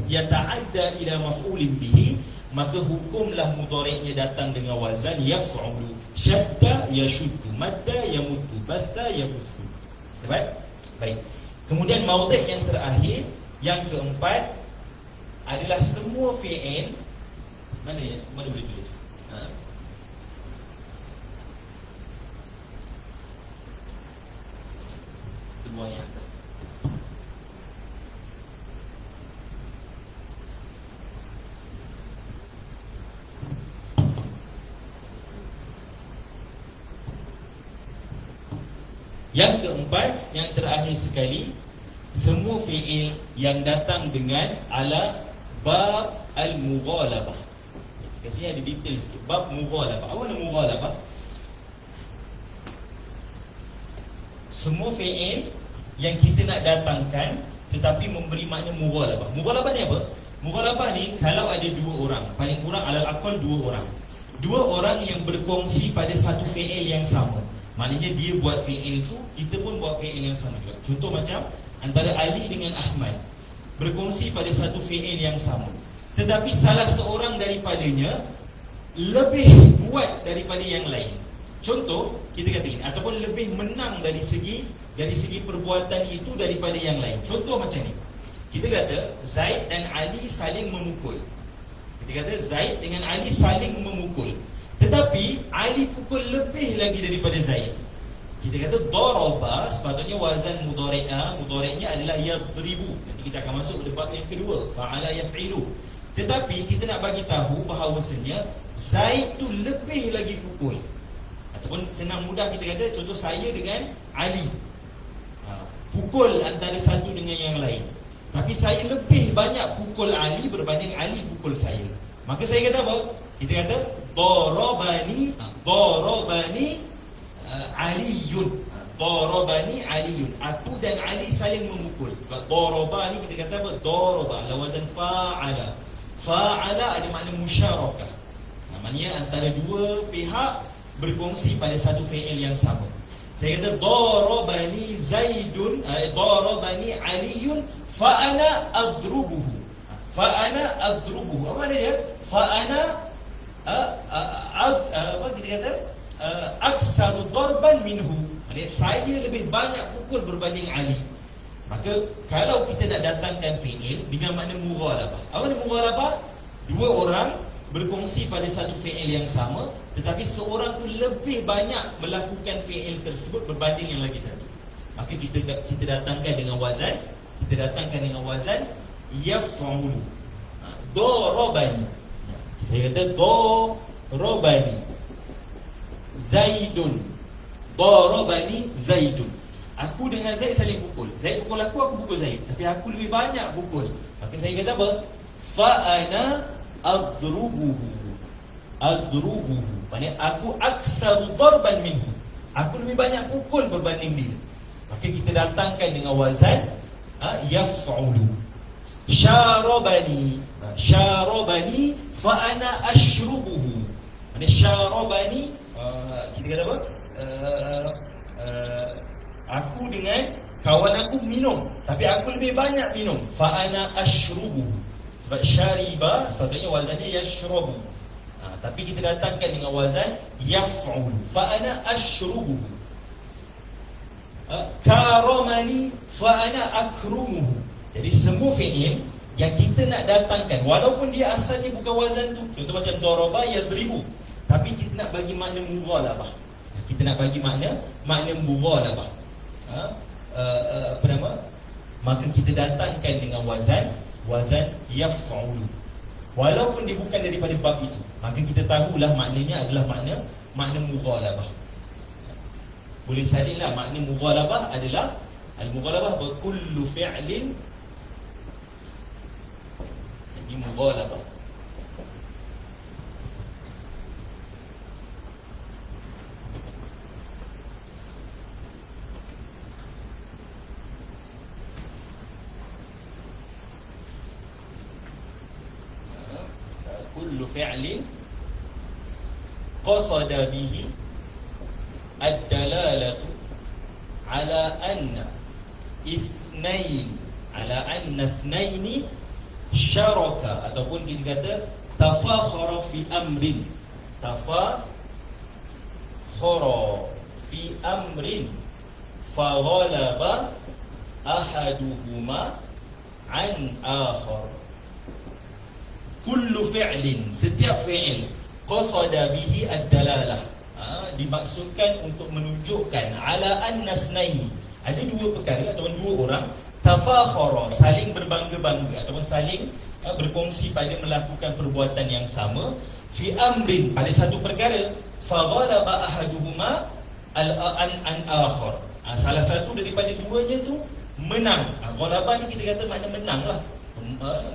yata'adda ila maf'ulin bihi, maka hukumlah mudhari'nya datang dengan wazan yaf'ulu. Syadda yashuddu, madda yamuddu, batha yabuthu. Baik. Kemudian maudhi' yang terakhir, yang keempat adalah semua fi'il. Mana boleh tulis? Semua yang atas. Yang keempat, yang terakhir sekali, semua fi'il yang datang dengan ala bab al-mughalabah. Kat sini ada detail sikit. Bab mughalabah. Apa nama mughalabah? Semua fi'il yang kita nak datangkan tetapi memberi makna mughalabah. Mughalabah ni apa? Mughalabah ni kalau ada dua orang, paling kurang alal aqal dua orang. Dua orang yang berkongsi pada satu fi'il yang sama. Maknanya dia buat fi'il tu, kita pun buat fi'il yang sama juga. Contoh macam antara Ali dengan Ahmad berkongsi pada satu fi'il yang sama, tetapi salah seorang daripadanya lebih buat daripada yang lain. Contoh kita katakan, ataupun lebih menang dari segi perbuatan itu daripada yang lain. Contoh macam ni, kita kata Zaid dan Ali saling memukul. Kita kata Zaid dengan Ali saling memukul, tetapi Ali pukul lebih lagi daripada Zaid. Kita kata daraba, sepatutnya wazan mudhari'nya adalah yadribu. Nanti kita akan masuk pada bab yang kedua, fa'ala yaf'ilu. Tetapi kita nak bagi tahu bahawasanya Zaid tu lebih lagi pukul. Ataupun senang mudah kita kata, contoh saya dengan Ali, pukul antara satu dengan yang lain, tapi saya lebih banyak pukul Ali berbanding Ali pukul saya. Maka saya kata apa? Kita kata darabani Aliyun. Darabani Aliyun. Aku dan Ali saling memukul. Sebab daraba ni kita kata apa? Daraba lawadan fa'ala. Fa'ala ada makna musyarakah. Maknanya antara dua pihak berkongsi pada satu fi'il yang sama. Saya kata darabani Zaidun, darabani Aliyun fa'ana adrubuhu. Fa'ana adrubuhu. Apa makna dia? Fa'ana apa kita kata? Aksaru darban minhu. Maksudnya saya lebih banyak pukul berbanding Ali. Maka kalau kita nak datangkan fi'il dengan makna mughalabah. Apa makna mughalabah? Dua orang berkongsi pada satu fi'il yang sama, tetapi seorang tu lebih banyak melakukan fi'il tersebut berbanding yang lagi satu. Maka kita datangkan dengan wazan, yaf'ulu. Darabani. Kita kata darabani Zaidun. Darabani Zaidun. Aku dengan Zaid saling pukul. Zaid pukul aku pukul Zaid. Tapi aku lebih banyak pukul. Maka saya kata apa? Fa'ana adrubuhu. adrubuhu, maknanya aku aksaru darban minhu, aku lebih banyak pukul berbanding dia. Maka kita datangkan dengan wazan yaf'ulu. Syarabani, syarabani fa ana ashrubuhu. Maknanya syarabani, kita kata apa? Aku dengan kawan aku minum, tapi aku lebih banyak minum. Fa ana ashrubuhu. Sebab syariba sepatutnya wazannya yashrabu. Tapi kita datangkan dengan wazan yaf'ul. Fa ana ashrubuhu. Karamani fa ana akrumuhu. Jadi semua fi'il yang kita nak datangkan, walaupun dia asalnya bukan wazan tu, contoh macam daraba yadribu, tapi kita nak bagi makna mughalabah. Kita nak bagi makna mughalabah. Apa nama? Maka kita datangkan dengan wazan yaf'ul. Walaupun dia bukan daripada bab itu, maka kita tahulah maknanya adalah makna mughalabah. Boleh salinlah makna mughalabah adalah al-mughalabah kullu fi'lin. Ini mughalabah. Kullu fi'lin qasada bihi ad-dalalatu ala anna ithnaini syaraka, ataupun kita kata tafakhara fi amrin, faghalaba ahaduhuma an akhar. Kullu fi'lin, setiap fi'il, qasada bihi ad-dalalah, dimaksudkan untuk menunjukkan ala annasnaini, ada dua perkara ataupun dua orang, tafakhara, saling berbangga-bangga ataupun saling berkongsi pada melakukan perbuatan yang sama, fi amrin, pada satu perkara, faghalaba ahaduhuma an akhar, salah satu daripada duanya tu menang. Ghalaba ni kita kata makna menang lah.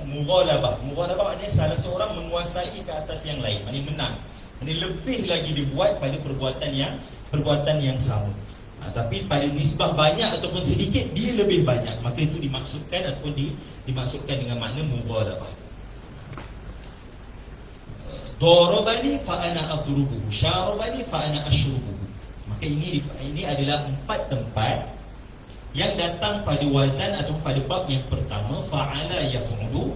Mughalabah maknanya salah seorang menguasai ke atas yang lain, maknanya menang, maknanya lebih lagi dibuat pada perbuatan yang sama. Tapi pada nisbah banyak ataupun sedikit, dia lebih banyak, maka itu dimaksudkan ataupun dimaksudkan dengan makna mughalabah. Darabani fa ana adrubuhu, syarabani fa ana ashrubuhu. Maka ini adalah 4 tempat yang datang pada wazan atau pada bab yang pertama, fa'ala yaf'ulu,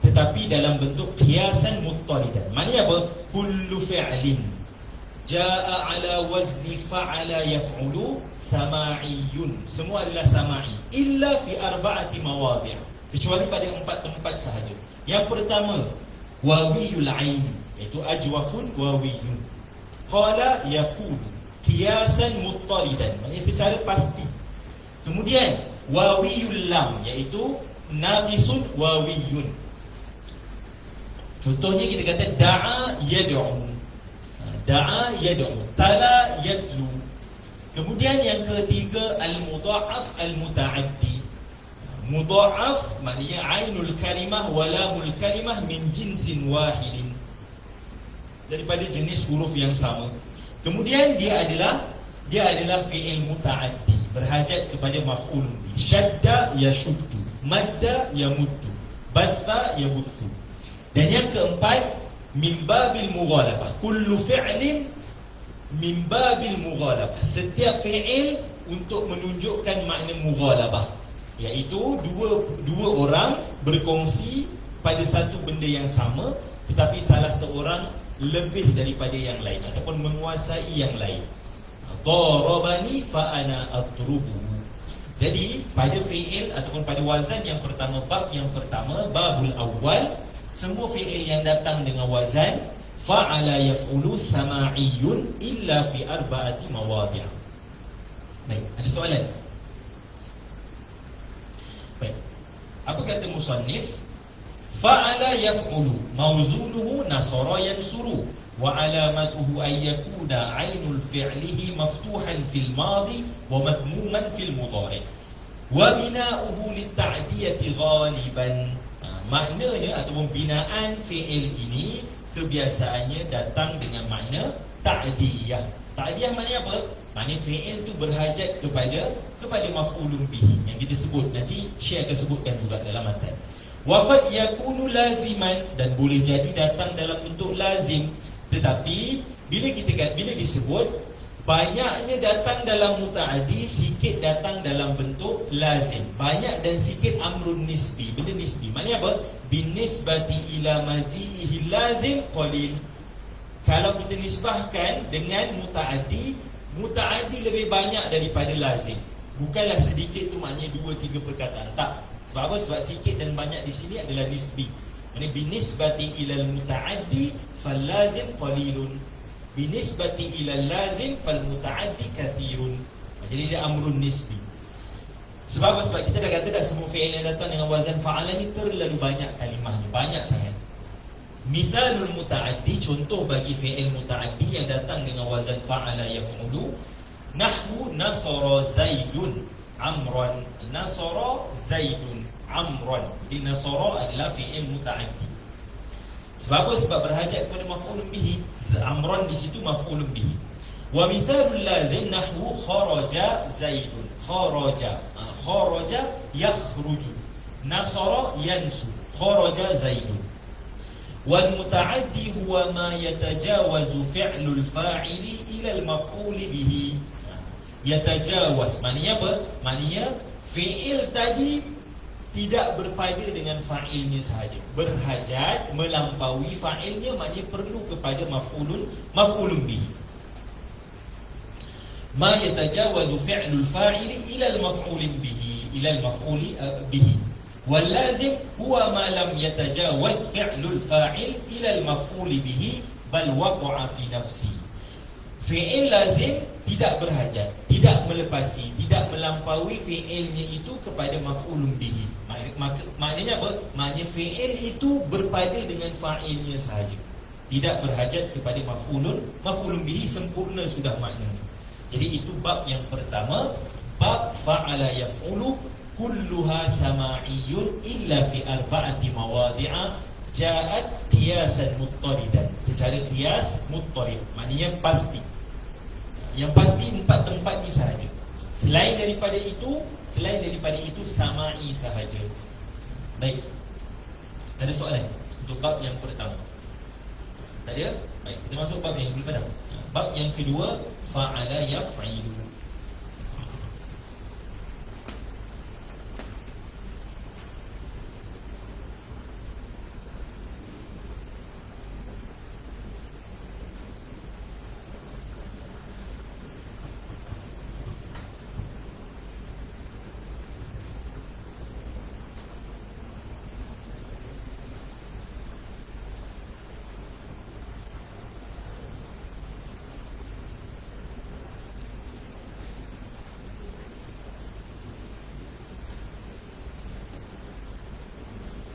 tetapi dalam bentuk qiyasan muttaridan. Maknanya apa? Kullu fi'lin jaa'a ala wazni fa'ala yaf'ulu sama'iyun, semua adalah sama'i, illa fi 4 mawadhi', kecuali pada 4 tempat sahaja. Yang pertama, wawiyul ain, iaitu ajwafun wawiyun. Qala yaqulu qiyasan muttaridan, maknanya secara pasti. Kemudian wawiyul lam, iaitu naqisun wawiyun. Contohnya kita kata da'a yad'u, tala yatlu. Kemudian yang ketiga al-mudha'af al-muta'addi. Mudha'af maknanya ainul kalimah wa lamul kalimah min jinsin wahidin, daripada jenis huruf yang sama. Kemudian dia adalah fi'il muta'addi, berhajat kepada maf'ul bi. Syadda yashuddu, madda yamuddu, batha yabuthu. Dan yang keempat, min babil mughalabah. Kullu fi'lin min babil mughalabah, setiap fi'il untuk menunjukkan makna mughalabah, iaitu dua orang berkongsi pada satu benda yang sama, tetapi salah seorang lebih daripada yang lain ataupun menguasai yang lain. Darabani fa ana adrubuhu. Jadi pada fi'il ataupun pada wazan yang pertama, bab yang pertama, babul awal, semua fi'il yang datang dengan wazan fa'ala yaf'ulu sama'iyun illa fi 4 mawadhi'. Baik, ada soalan? Baik. Apa kata musannif? Fa'ala yaf'ulu mawzunuhu nasara yansuru wa alamatuhu an yakuna 'ainul fi'lihi maftuhan fil madi wa madmuman fil mudhari' wa bina'uhu lit-ta'diyati ghaliban. Maknanya ataupun binaan fi'il ini kebiasaannya datang dengan makna ta'diyah. Ta'diyah maknanya apa? Maknanya fi'il tu berhajat kepada maf'ulun bihi yang kita sebut. Nanti Syekh akan sebutkan juga dalam matan. Wa qad yakunu laziman, dan boleh jadi datang dalam bentuk lazim. Tetapi bila disebut banyaknya datang dalam muta'addi, sikit datang dalam bentuk lazim. Banyak dan sikit amrun nisbi. Benda nisbi maknanya apa? Binisbati ila maji'ihil lazim qalil. Kalau kita nisbahkan dengan muta'addi lebih banyak daripada lazim. Bukanlah sedikit tu maknanya 2-3 perkataan. Tak. Sebab apa? Sebab sikit dan banyak di sini adalah nisbi. Maksudnya binisbati ilal muta'addi fal lazim qalilun. Binisbati ilal lazim fal muta'addi kathirun. Jadi dia amrun nisbi. Sebab apa? Sebab kita dah kata dah semua fi'il yang datang dengan wazan fa'ala ni terlalu banyak kalimahnya. Banyak sangat. Mithalul muta'addi, contoh bagi fi'il muta'addi yang datang dengan wazan fa'ala yaf'ulu, nahwu nasara zaidun amran. Nasara zaidun amran. Jadi nasara adalah fi'il muta'addi. Sebab apa? Sebab berhajat kepada maf'ulun bihi. Amran di situ maf'ulun bihi. Wa mithalul lazim nahwu kharaja zaidun. Kharaja yakhruju. Nasara yansu. Kharaja zaidun. Wal muta'addi huwa ma yatajawazu fi'lul fa'ili ila al-maf'ul bihi. Yatajawaz maknanya apa? Maknanya fi'il tadi tidak berpada dengan fa'ilnya sahaja. Berhajat melampaui fa'ilnya, maknanya perlu kepada maf'ulun bihi. Ma yatajawazu fi'lul fa'ili ila al-maf'ul bihi. واللازم هو ما لم يتجاوز فعل الفاعل إلى المفعول به بل وقع في نفسه. Fi'il lazim tidak berhajat, tidak melepasi, tidak melampaui fi'ilnya itu kepada maf'ulun bihi. Maknanya apa? Maknanya fi'il itu berpada dengan fa'ilnya sahaja, tidak berhajat kepada maf'ulun bihi, sempurna sudah maknanya. Jadi itu bab yang pertama, bab fa'ala yaf'ulu kulluha sama'iyyun illa fi arba'ati mawadi'a ja'at qiyasan muttaridan. Secara qiyas muttarid, maknanya pasti. Yang pasti 4 tempat ni sahaja. Selain daripada itu sama'i sahaja. Baik. Ada soalan untuk bab yang pertama? Tak ada? Baik, kita masuk bab yang kedua. Bab yang kedua, fa'ala yaf'ilu.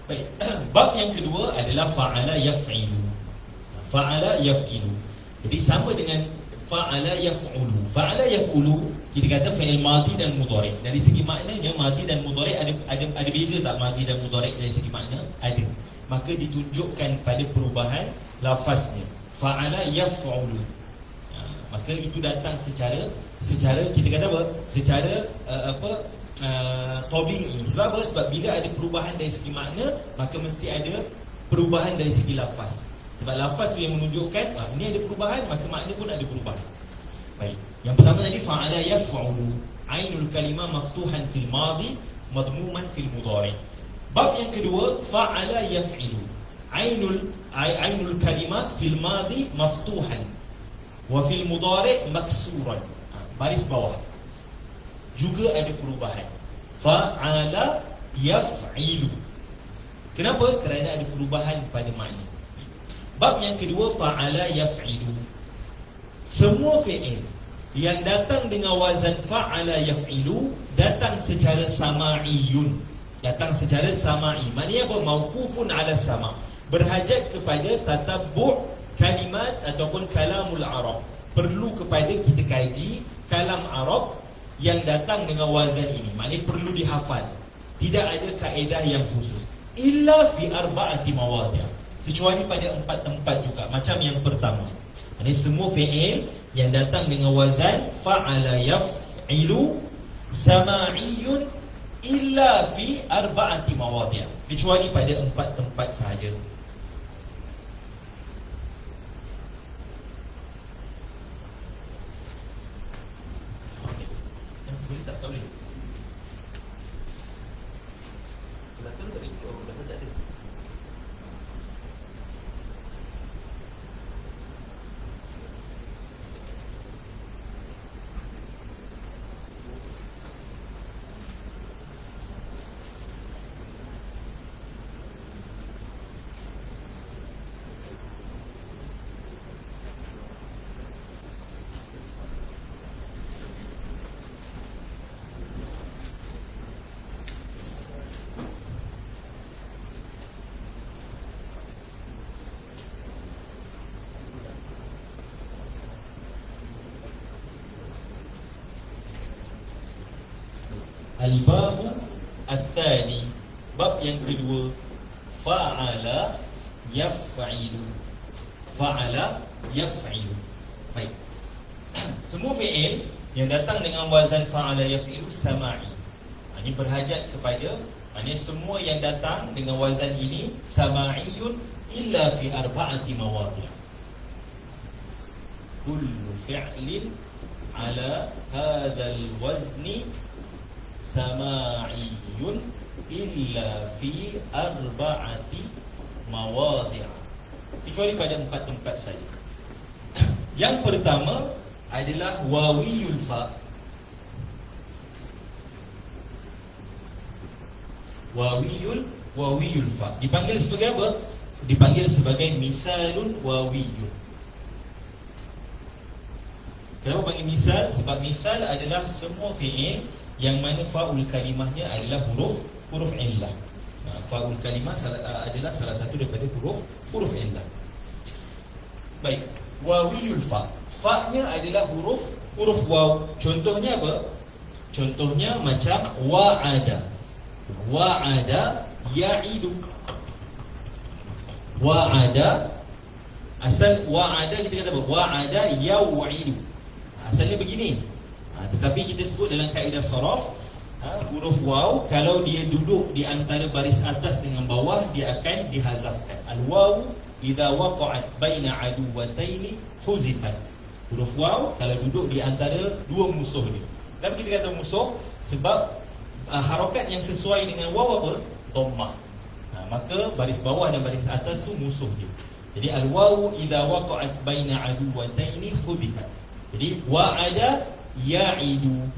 Baik. Bab yang kedua adalah fa'ala yaf'ilu. Fa'ala yaf'ilu. Jadi sama dengan fa'ala yaf'ulu. Fa'ala yaf'ulu kita kata fi'il madhi dan mudhari'. Dari segi maknanya madhi dan mudhari' ada beza tak? Madhi dan mudhari' dari segi makna ada. Maka ditunjukkan pada perubahan lafaznya. Fa'ala yaf'ulu. Maka itu datang secara kita kata apa? Secara tabi'i. Sebab apa? Sebab bila ada perubahan dari segi makna, maka mesti ada perubahan dari segi lafaz. Sebab lafaz tu yang menunjukkan ini ada perubahan, maka makna pun ada perubahan. Baik. Yang pertama tadi fa'ala yaf'ulu. Ainul kalimah maftuhan fil madhi, madmuman fil mudhari'. Bab yang kedua, fa'ala yaf'ilu. Ainul kalimah fil madhi maftuhan wa fil mudhari' maksuran. Baris bawah juga ada perubahan. Fa'ala yaf'ilu. Kenapa? Kerana ada perubahan pada makna. Bab yang kedua, fa'ala yaf'ilu. Semua fi'il yang datang dengan wazan fa'ala yaf'ilu datang secara sama'iyun. Datang secara sama'i. Maknanya apa? Mauqufun ala sama'. Berhajat kepada tatabbu' kalimat ataupun kalamul Arab. Perlu kepada kita kaji kalam Arab yang datang dengan wazan ini. Maknanya perlu dihafal. Tidak ada kaedah yang khusus. Illa fi arba'ati mawadi'. kecuali pada 4 tempat juga. Macam yang pertama, ini semua fi'il yang datang dengan wazan fa'ala yaf'ilu sama'iyun illa fi 4 mawadhi', kecuali pada 4 tempat sahaja. Boleh tak? Tak boleh. Belakang tak boleh. Oh, belakang tak ada. Al-babu at-tani, bab yang kedua, fa'ala yaf'ilu. Fa'ala yaf'ilu. Baik. Semua fi'il yang datang dengan wazan fa'ala yaf'ilu sama'i. Ini berhajat kepada, ini semua yang datang dengan wazan ini sama'iyun illa fi 4 mawadhi'. Kullu fi'lin ala hadzal wazni sama'iyun illa fi 4 mawadhi', kecuali pada 4 tempat saja. Yang pertama adalah wawiyul fa. Wawiyul fa dipanggil sebagai apa? Dipanggil sebagai misalun wawiyun. Kenapa panggil misal? Sebab misal adalah semua fi'il yang mana fa'ul kalimahnya adalah huruf illah. Fa'ul kalimah adalah salah satu daripada huruf illah. Baik, wawiyul fa. Fa-nya adalah huruf waw. Contohnya apa? Contohnya macam wa'ada. Wa'ada ya'idu. Wa'ada, asal wa'ada kita kata apa? Wa'ada yaw'idu. Asalnya begini. Tetapi kita sebut dalam kaedah saraf, huruf waw kalau dia duduk di antara baris atas dengan bawah, dia akan dihazafkan. Al-waw idza waqa'at baina aduwataini huzifat. Huruf waw kalau duduk di antara dua musuh dia. Tapi kita kata musuh sebab harakat yang sesuai dengan waw apa? Dhammah. Maka baris bawah dan baris atas tu musuh dia. Jadi al-waw idza waqa'at baina aduwataini huzifat. Jadi wa'ada ya'idu.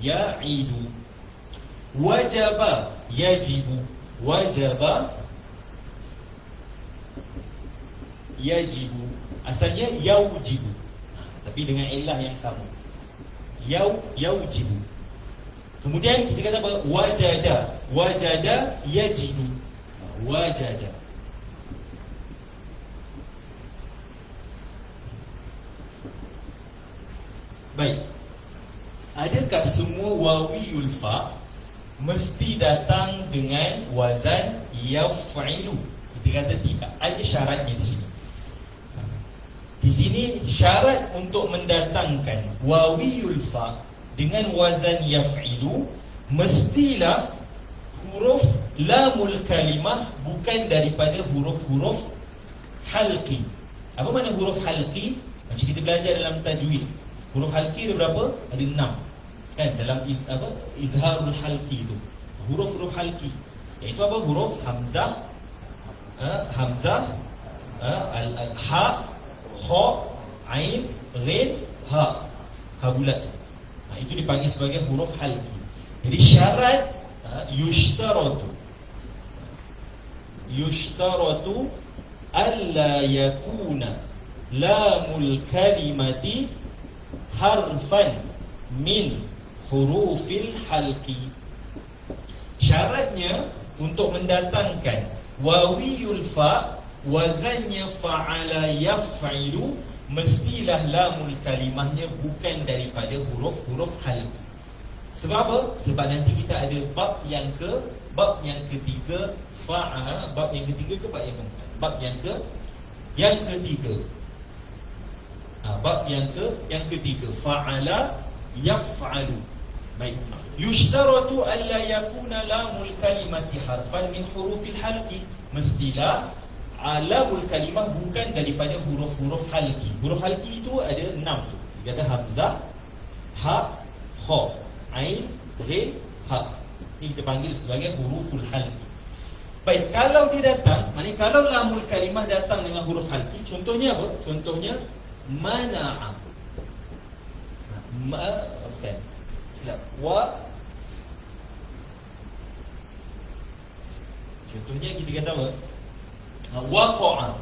Ya'idu. Wajaba yajibu. Wajaba yajibu. Asalnya yaujibu, tapi dengan illah yang sama. Yaujibu. Kemudian kita kata apa? Wajada. Wajada yajidu. Wajada. Baik. Adakah semua wawiyul fa mesti datang dengan wazan yaf'ilu? Kita kata tidak. Ada syaratnya di sini. Di sini syarat untuk mendatangkan wawiyul fa dengan wazan yaf'ilu, mestilah huruf lamul kalimah bukan daripada huruf-huruf halqi. Apa makna huruf halqi? Macam kita belajar dalam tajwid. Huruf halqi ada berapa? Ada 6. Kan dalam izharul halqi itu. Huruf-huruf halqi. Iaitu apa? Huruf hamzah, ha, kha, ain, ghain, ha. Ha bulat. Itu dipanggil sebagai huruf halqi. Jadi syarat yushtaratu alla yakuna lamul kalimati harfan min hurufil halqi. Syaratnya untuk mendatangkan wawiyul fa, wazannya fa'ala yaf'ilu, mestilah lamul kalimahnya bukan daripada huruf-huruf halqi. Sebab apa? Sebab nanti kita ada bab yang ketiga fa'ala, bab yang ketiga ke bab yang keempat? Bab yang ketiga. Bab yang ketiga, fa'ala yaf'alu. Baik. Yushtaratu alla yakuna lamul kalimati harfan min hurufil halqi. Mestilah lamul kalimah bukan daripada huruf-huruf halqi. Huruf halqi itu ada 6 tu. Dia kata hamzah, ha, kha, ain, ghain, ha. Ini kita panggil sebagai huruful halqi. Baik, kalau dia datang, maknanya kalau lamul kalimah datang dengan huruf halqi, contohnya apa? Contohnya mana'a. Bukan. Silap. Contohnya kita kata apa? Waqa'a.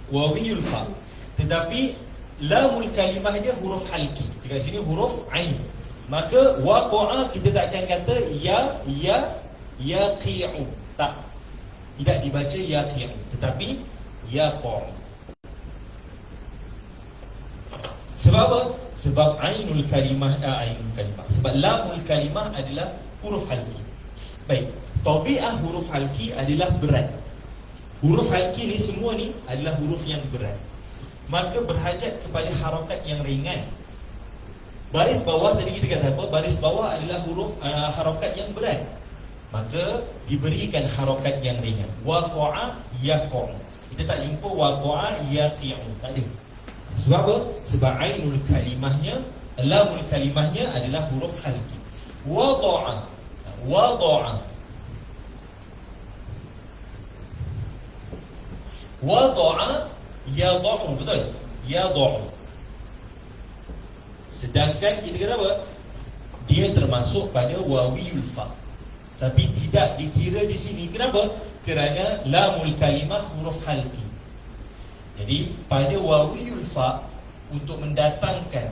Wawiyul fa. Tetapi lamul kalimah dia huruf halqi. Dekat sini huruf ain. Maka waqa'a kita tak akan kata yaqi'u. Tak. Tidak dibaca yaqi'u, tetapi yaqa'u. Sebab apa? Sebab ainul kalimah. Sebab lamul kalimah adalah huruf halqi. Baik, tabi'ah huruf halqi adalah berat. Huruf halqi ni semua ni adalah huruf yang berat. Maka berhajat kepada harakat yang ringan. Baris bawah tadi kita kata apa? Baris bawah adalah huruf harakat yang berat. Maka diberikan harakat yang ringan. Waqa'a yaqa'u. Kita tak jumpa waqa'a yaqi'u. Tak ada. Sebab apa? Sebab ainul kalimahnya, lamul kalimahnya adalah huruf halqi. Wada'a. Yada'u. Betul? Yada'u. Sedangkan kita kata apa? Dia termasuk pada wawiyul fa. Tapi tidak dikira di sini. Kenapa? Kerana lamul kalimah huruf halqi. Jadi pada wawiyul fa, untuk mendatangkan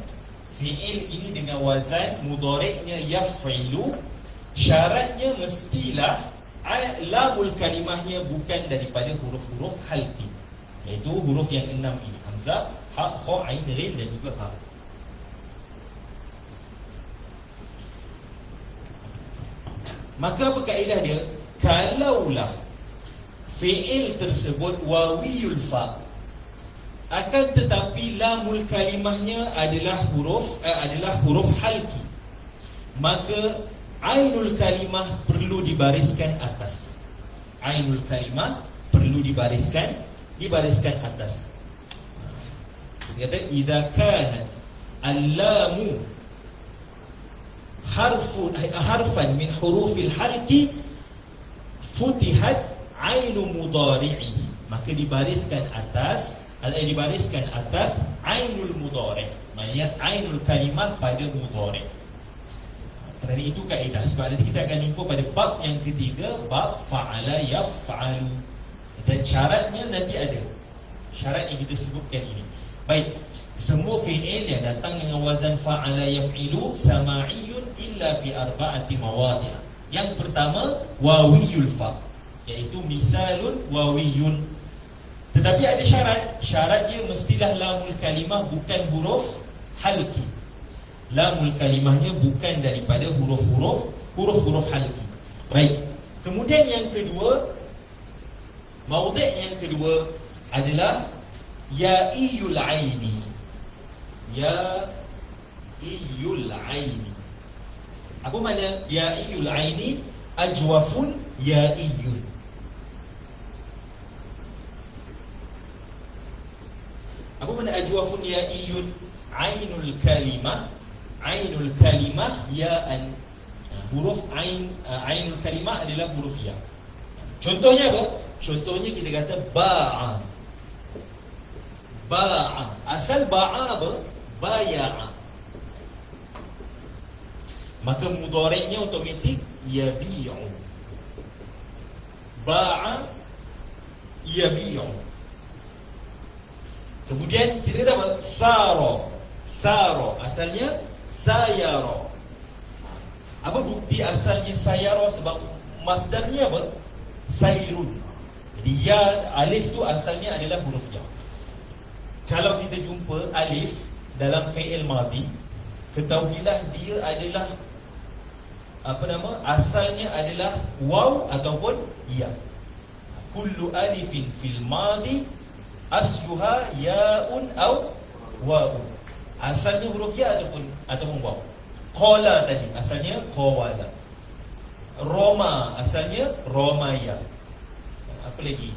fi'il ini dengan wazan mudhari'nya yaf'ilu, syaratnya mestilah lamul kalimahnya bukan daripada huruf-huruf halqi, iaitu huruf yang 6 ini, hamzah, ha, kha, ain, ghain dan juga ha. Maka apa kaedah dia? Kalaulah fi'il tersebut wawiyul fa, akan tetapi lamul kalimahnya adalah huruf halqi, maka ainul kalimah perlu dibariskan atas. Ainul kalimah perlu dibariskan atas. Dia kata idza kanat al-lamu harfan min hurufil halqi futihat ainu mudhari'ihi, maka dibariskan atas ainul mudhari', maknanya ainul kalimah pada mudhari'. Kerana itu kaedah. Sebab nanti kita akan jumpa pada bab yang ketiga, bab fa'ala yaf'alu, dan syaratnya nanti ada. Syarat yang kita sebutkan ini. Baik, semua fi'il yang datang dengan wazan fa'ala yaf'ilu sama'iyun illa fi arba'ati mawadi'. Yang pertama wawiyul fa, iaitu misalun wawiyun. Tetapi ada syarat dia mestilah lamul kalimah bukan huruf halqi. Lamul kalimahnya bukan daripada huruf-huruf halqi. Baik. Kemudian yang kedua, maudhi' yang kedua adalah ya'iyul aini. Ya'iyul aini. Apa makna ya'iyul aini? Ajwafun ya'iyun. Apa makna ajwafun ya'iyun? Ainul kalimah ya'an. Huruf ainul kalimah adalah huruf ya. Contohnya apa? Contohnya kita kata ba'a. Asal ba'a apa? Baya'a. Maka mudhari'nya otomatik yabi'u. Ba'a yabi'u. Kemudian kita dapat saro. Asalnya sayara. Apa bukti asalnya sayara? Sebab masdarnya apa? Sairun. Jadi ya, alif tu asalnya adalah huruf ya. Kalau kita jumpa alif dalam fi'il madhi, ketahuilah dia adalah asalnya adalah waw ataupun ya. Kullu alifin fil madi asluha yaun aw waw. Asalnya huruf ya ataupun waw. Qala tadi asalnya qawala. Roma asalnya romaya. Apa lagi?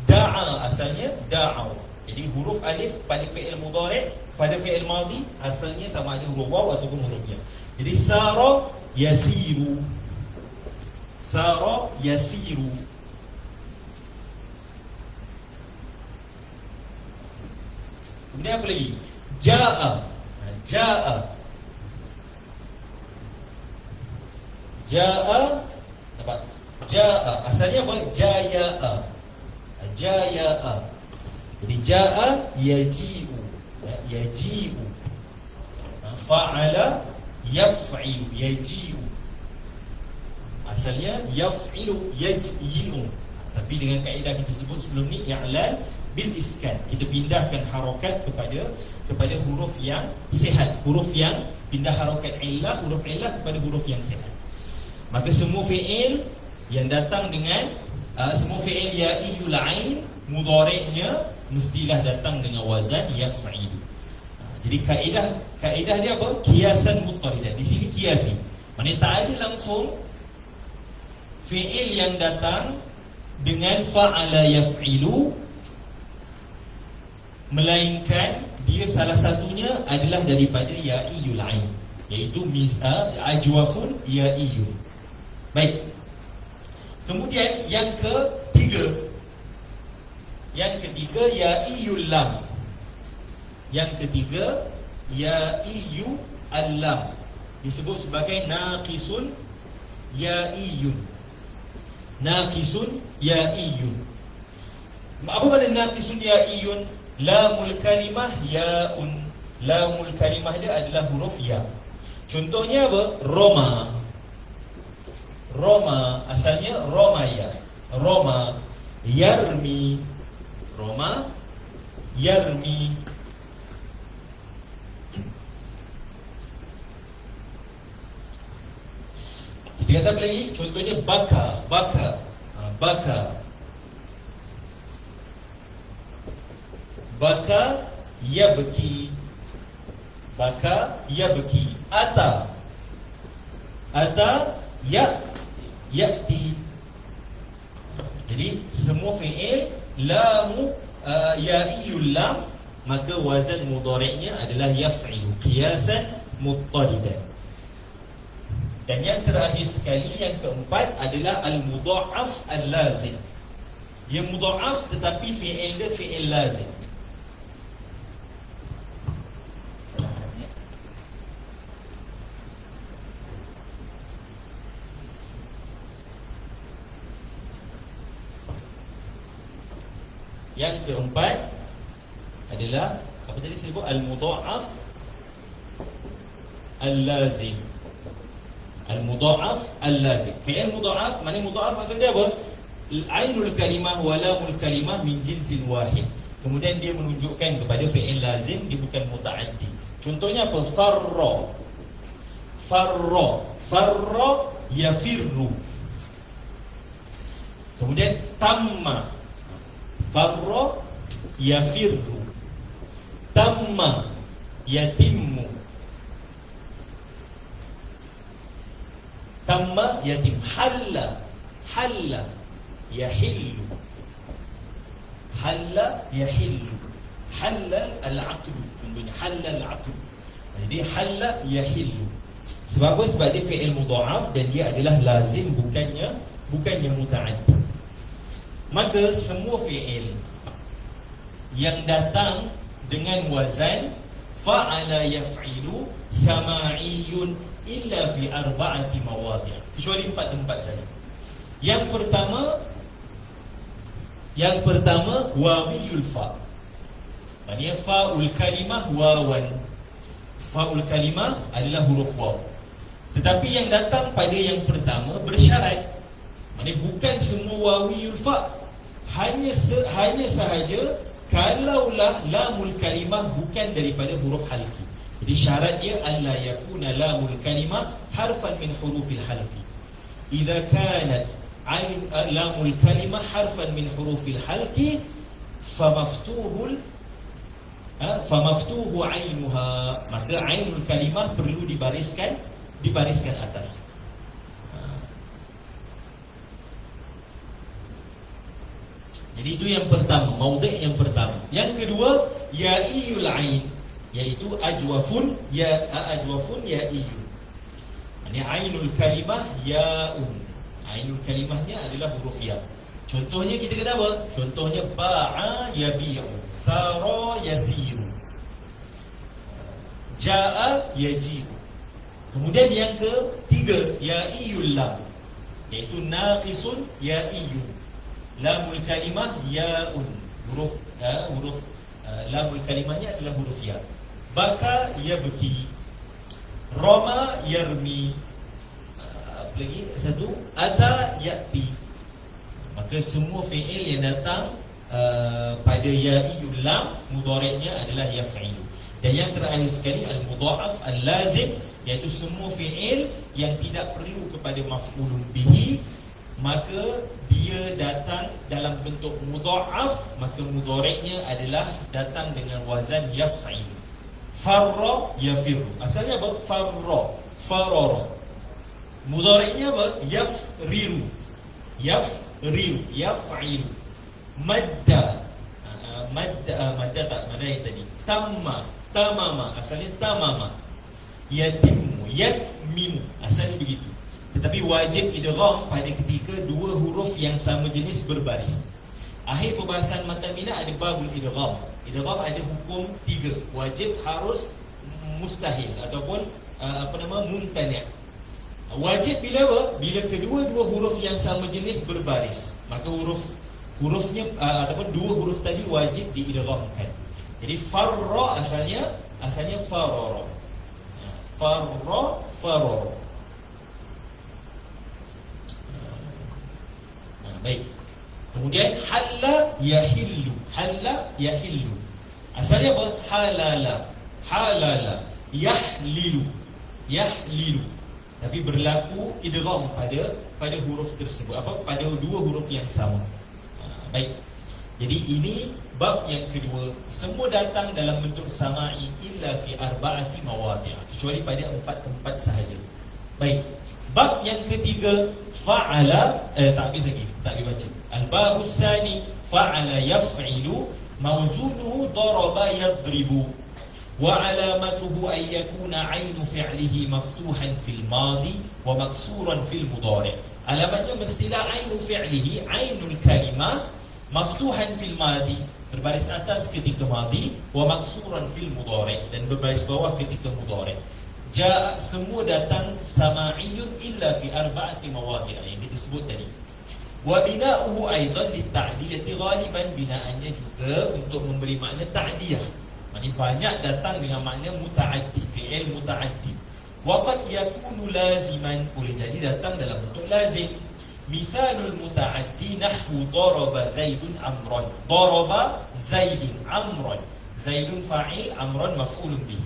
Da'a asalnya da'aw. Jadi huruf alif pada fi'il mudhari', pada fi'il madhi asalnya sama ada huruf waw ataupun huruf ya. Jadi sara yasiru. Sara yasiru. Kemudian apa lagi? Ja'a. Ja'a. Ja'a. Nampak? Ja'a asalnya apa? Jaya'a. Jaya'a. Jadi ja'a yaji'u. Yaji'u. Fa'ala yaf'ilu. Yaji'u. Asalnya yaf'ilu yaj'i'u. Tapi dengan kaedah kita sebut sebelum ni i'lal bil iskan. Kita pindahkan harakat kepada huruf yang sihat. Huruf yang pindah harakat illah, huruf illah kepada huruf yang sihat. Maka semua fi'il yang datang dengan semua fi'il ya'iyul ain mudhari'nya mestilah datang dengan wazan yaf'il. Jadi kaedah dia apa? Kiasan muttaridah. Di sini kiasi. Maksudnya tak ada langsung fi'il yang datang dengan fa'ala yaf'ilu, melainkan dia salah satunya adalah daripada ya'iyul ain, iaitu ajwafun ya'iyun. Baik. Kemudian yang ketiga ya'iyul lam. Yang ketiga ya'iyu al-lam, disebut sebagai naqisun ya'iyun. Naqisun ya'iyun. Apa makna naqisun ya'iyun? Lamul kalimah ya'un. Lamul kalimah dia adalah huruf ya. Contohnya apa? Roma. Roma asalnya romaya. Roma. Yarmi. Roma yarmi. Kita kata lagi, contohnya baka. Baka. Baka. Baka yabki. Baka yabki. Ata. Ata ya'ti. Jadi semua fi'il lamu ya'iyul lam, maka wazan mudhari'nya adalah yaf'ilu qiyasan muttaridan. Dan yang terakhir sekali, yang keempat adalah al-mudha'af al-lazim. Yang mudha'af tetapi fi'il dia fi'il lazim. Yang keempat adalah apa tadi saya sebut? Al-mudha'af al-lazim. Al-mudha'af al-lazim. Fi'il mudha'af, maknanya mudha'af maksudnya apa? Ainul kalimah wa lamul kalimah min jinsin wahid. Kemudian dia menunjukkan kepada fi'il lazim, dia bukan muta'addi. Contohnya apa? Farra. Farra. Farra yafirru. Kemudian tamma. Farra yafirru. Tamma yatimmu. Tamma yatim. Halla. Halla yahillu. Halla yahillu. Halla al-aqlu. Contohnya halla al-aqlu. Jadi halla yahillu. Sebab apa? Sebab dia fi'il mudha'af dan dia adalah lazim, bukannya muta'addi. Maka semua fi'il yang datang dengan wazan fa'ala yaf'ilu sama'iyun illa fi arba'ati mawadhi', kecuali 4 tempat saja. Yang pertama wawiyul fa. Maksudnya fa'ul kalimah wawan. Fa'ul kalimah adalah huruf waw. Tetapi yang datang pada yang pertama bersyarat. Maksudnya bukan semua wawiyul fa. Hanya sahaja kalaulah lamul kalimah bukan daripada huruf halki. Jadi syarat dia alla yakuna lamul kalimah harfan min hurufil halqi. Idza kanat lamul kalimah harfan min hurufil halqi famaftuhu ainuha, maka ainul kalimah perlu dibariskan atas. Jadi itu yang pertama, maudhi' yang pertama. Yang kedua, ya'iyul ain, yaitu ajwafun ya'iyun. Ini ainul kalimah ya'un. Ainul kalimahnya adalah huruf ya. Contohnya kita kata apa? Contohnya ba'a yabi'u, sara yasiru, ja'a yaji'u. Kemudian yang ketiga, ya'iyul lam, yaitu naqisun ya'iyun. Lamul kalimah ya'un, huruf lamul kalimahnya adalah huruf ya. Baka yabki, rama yarmi, apa lagi satu, ata ya'ti. Maka semua fi'il yang datang pada ya'iyul lam, mudhari'nya adalah yaf'ilu. Dan yang terakhir sekali al-mudha'af al-lazim, iaitu semua fi'il yang tidak perlu kepada maf'ulun bihi, maka dia datang dalam bentuk mudha'af, maka mudhari'nya adalah datang dengan wazan yaf'il. Farra yafirru, asalnya apa? Farara. Mudhari'nya apa? Yafriru, yaf'ilu. Madda yang tadi. Tamama, asalnya tamama. Yatimmu, yatmimu, asalnya begitu. Tetapi wajib idgham pada ketika dua huruf yang sama jenis berbaris. Akhir perbahasan matan bina ada babul idgham. Idgham ada hukum 3, wajib, harus, mustahil ataupun mumtani'. Wajib bila apa? Bila kedua-dua huruf yang sama jenis berbaris, maka hurufnya ataupun dua huruf tadi wajib diidghamkan. Jadi farra asalnya farara. Farara. Baik. Kemudian halla yahillu. Asalnya apa? Halala. Yahlilu. Tapi berlaku idgham pada huruf tersebut, pada dua huruf yang sama. Baik. Jadi ini bab yang kedua. Semua datang dalam bentuk sama'i illa fi arba'ati mawadhi', kecuali pada 4 tempat sahaja. Baik. Bab yang ketiga, fa'ala, tak habis lagi, tak dibaca. Al-babus tsani, fa'ala yaf'ilu, mawzunuhu daraba yadribu, wa alamatuhu an yakuna 'ainu fi'lihi maftuhan fil madi wa maksuran fil mudhari'. Alamatnya mestilah 'ainu fi'lihi, 'ainul kalimah, maftuhan fil madi, berbaris atas ketika madi, wa maksuran fil mudhari', dan berbaris bawah ketika mudhari'. Ja'a, semua datang sama'iyun illa fi arba'ati mawadhi' yang kita sebut tadi. Wa bina'uhu aidan litta'diyati ghaliban, binaannya juga untuk memberi makna ta'diyah. Maksudnya banyak datang dengan makna muta'addi, fi'il muta'addi. Wa qad yakunu laziman, boleh jadi datang dalam bentuk lazim. Mithalul muta'addi nahwu daraba zaidun amran. Daraba zaidun amran. Zaidun fa'il, amran maf'ulun bihi.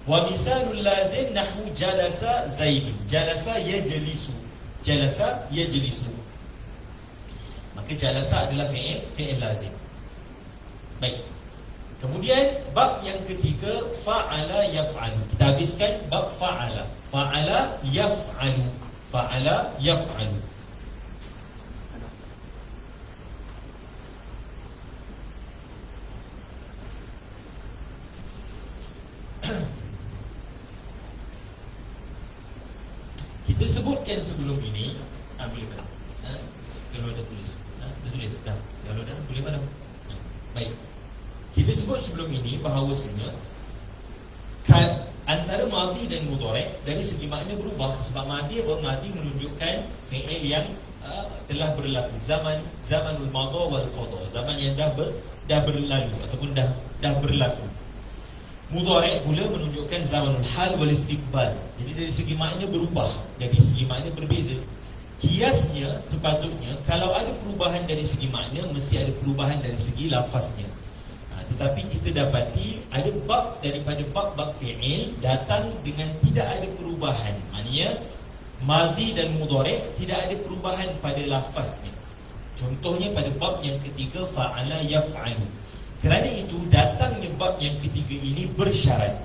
Wa misalul lazim nahwu jalasa zaidun. Jalasa yajlisu. Maka jalasa adalah fi'il lazim. Baik. Kemudian bab yang ketiga, fa'ala yaf'alu. Kita habiskan bab fa'ala. Fa'ala yaf'alu. Kita sebutkan sebelum ini, boleh pada kalau dah tulis, dah kalau dah boleh pada. Baik. Kita sebut sebelum ini bahawasanya antara madhi dan mudhari' dari segi makna berubah. Sebab madhi menunjukkan fi'il yang telah berlaku, zamanul madha wal qada, zaman yang dah berlalu ataupun dah berlaku. Mudhari' pula menunjukkan zamanul hal wal istiqbal. Jadi dari segi makna berubah, dari segi makna berbeza. Kiasnya sepatutnya kalau ada perubahan dari segi makna, mesti ada perubahan dari segi lafaznya. Tetapi kita dapati ada bab daripada bab-bab fi'il datang dengan tidak ada perubahan. Maknanya madhi dan mudhari' tidak ada perubahan pada lafaznya. Contohnya pada bab yang ketiga, fa'ala yaf'alu. Kerana itu datangnya bab yang ketiga ini bersyarat.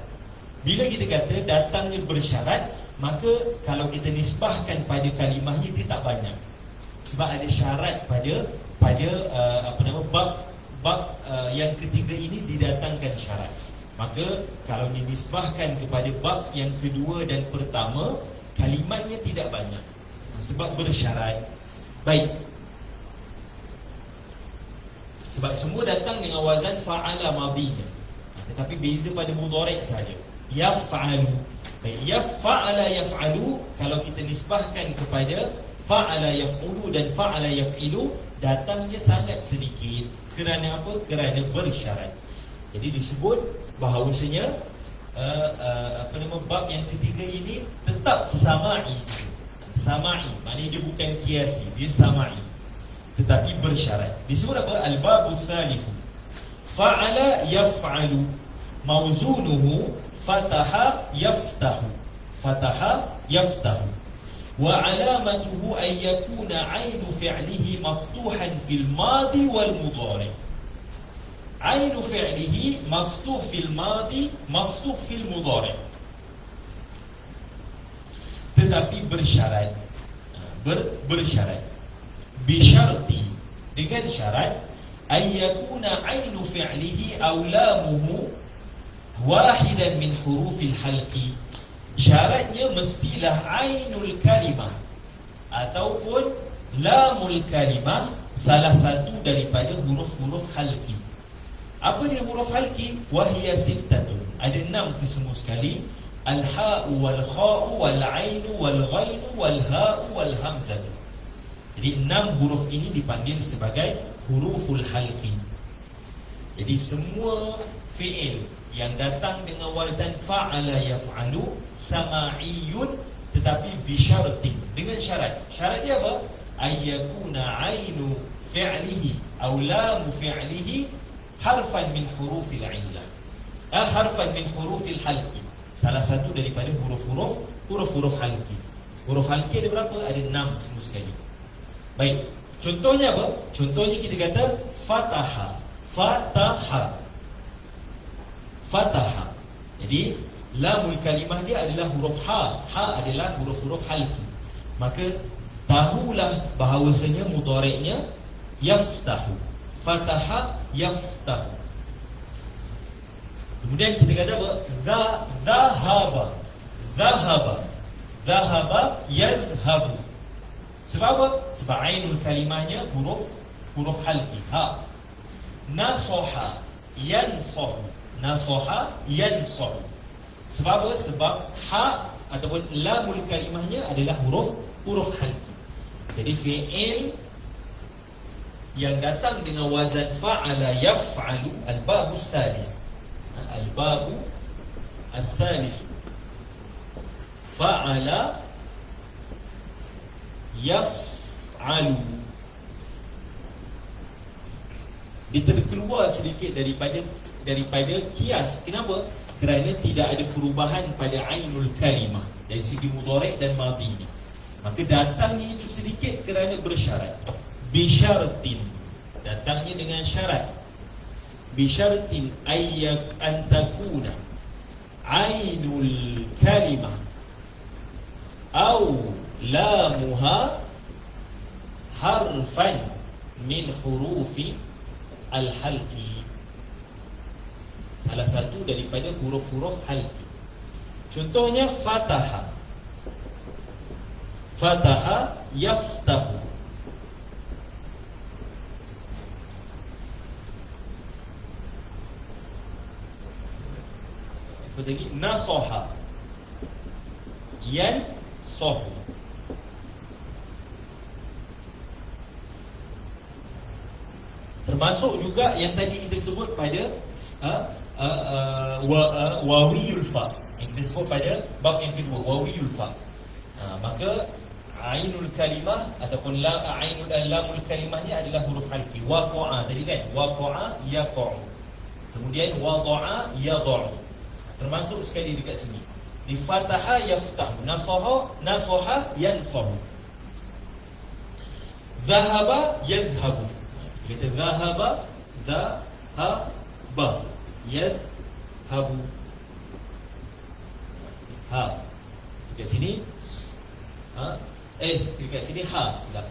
Bila kita kata datangnya bersyarat, maka kalau kita nisbahkan pada kalimahnya dia tak banyak. Sebab ada syarat pada bab yang ketiga ini didatangkan syarat. Maka kalau dinisbahkan kepada bab yang kedua dan pertama, kalimatnya tidak banyak sebab bersyarat. Baik. Sebab semua datang dengan wazan fa'ala madhinya, tetapi beza pada mudhari' saja. Yaf'alu. Baik, yaf'ala yaf'alu, kalau kita nisbahkan kepada fa'ala yaf'ulu dan fa'ala yaf'ilu, datangnya sangat sedikit. Kerana apa? Kerana bersyarat. Jadi disebut bahawasanya bab yang ketiga ini tetap sama'i. Sama'i, maknanya dia bukan kiasi, dia sama'i, tetapi bersyarat. Disebut apa? Al-babu thalithu, fa'ala yaf'alu, mawzunuhu fataha yaftahu. Fataha yaftahu. Wa alamatuhu an yakuna 'ainu fi'lihi maftuhan fil madi wal mudhari'. 'Ainu fi'lihi maftuh fil madi, maftuh fil mudhari'. Tetapi bersyarat. Bersyarat. Bisyarti, dengan syarat, an yakuna 'ainu fi'lihi aw lamuhu wahidan min hurufil halqi. Syaratnya mestilah ainul kalimah ataupun lamul kalimah salah satu daripada huruf-huruf halqi. Apa dia huruf halqi? Wahiya sittatun. Ada 6 kesemua sekali. Al-ha'u wal-kha'u wal-ainu wal-ghainu wal-ha'u wal-hamzatu. Jadi 6 huruf ini dipanggil sebagai huruful halqi. Jadi semua fi'il yang datang dengan wazan fa'ala yaf'alu sama'iyun, tetapi bisyaratin, dengan syarat. Syarat dia apa? Ayyakuna 'ainu fi'lihi aw lamu fi'lihi harfan min hurufil 'illah. Harfan min hurufil halqi. Salah satu daripada huruf-huruf halqi. Huruf halqi ada berapa? Ada 6 semua sekali. Baik. Contohnya apa? Contohnya kita kata fataha. Fataha. Fataha. Jadi lamul kalimah dia adalah huruf ha. Ha adalah huruf-huruf halqi. Maka tahulah bahawasanya mudhari'nya yaftahu. Fataha yaftahu. Kemudian kita kata apa? Dhahaba. Dhahaba. Dhahaba yadhhabu. Sebab apa? Sebab ainul kalimahnya huruf halqi, ha. Nasoha yansohu. Nasoha yansohu. Sebab apa? Sebab ha ataupun lamul kalimahnya adalah huruf halqi. Jadi fi'il yang datang dengan wazan fa'ala yaf'alu, al-babu salis, al-babu as-salis, fa'ala yaf'alu, dia terkeluar sedikit daripada kias. Kenapa? Kerana tidak ada perubahan pada ainul kalimah dari segi mudhari' dan madhinya. Maka datangnya itu sedikit kerana bersyarat. Bisyartin, datangnya dengan syarat. Bisyartin ayyak antakuna ainul kalimah au lamuha harfan min hurufi al-halqi. Salah satu daripada huruf-huruf halqi. Contohnya fataha. Fataha yaftahu. Apa lagi? Nasoha yansohu. Termasuk juga yang tadi kita sebut pada wawiyul fa, yang kita sebut pada bab yang kedua, wawiyul fa. Maka ainul kalimah ataupun lamul kalimahnya adalah huruf halqi. Waqa'a tadi kan, waqa'a yaqa'u. Kemudian wada'a yada'u, termasuk sekali dekat sini. Di fataha yaftahu, nasaha yansahu, dhahaba yadhhabu. Kita dhahaba, dhahaba, yadhhabu. Ha, dekat sini dekat sini ha, silap,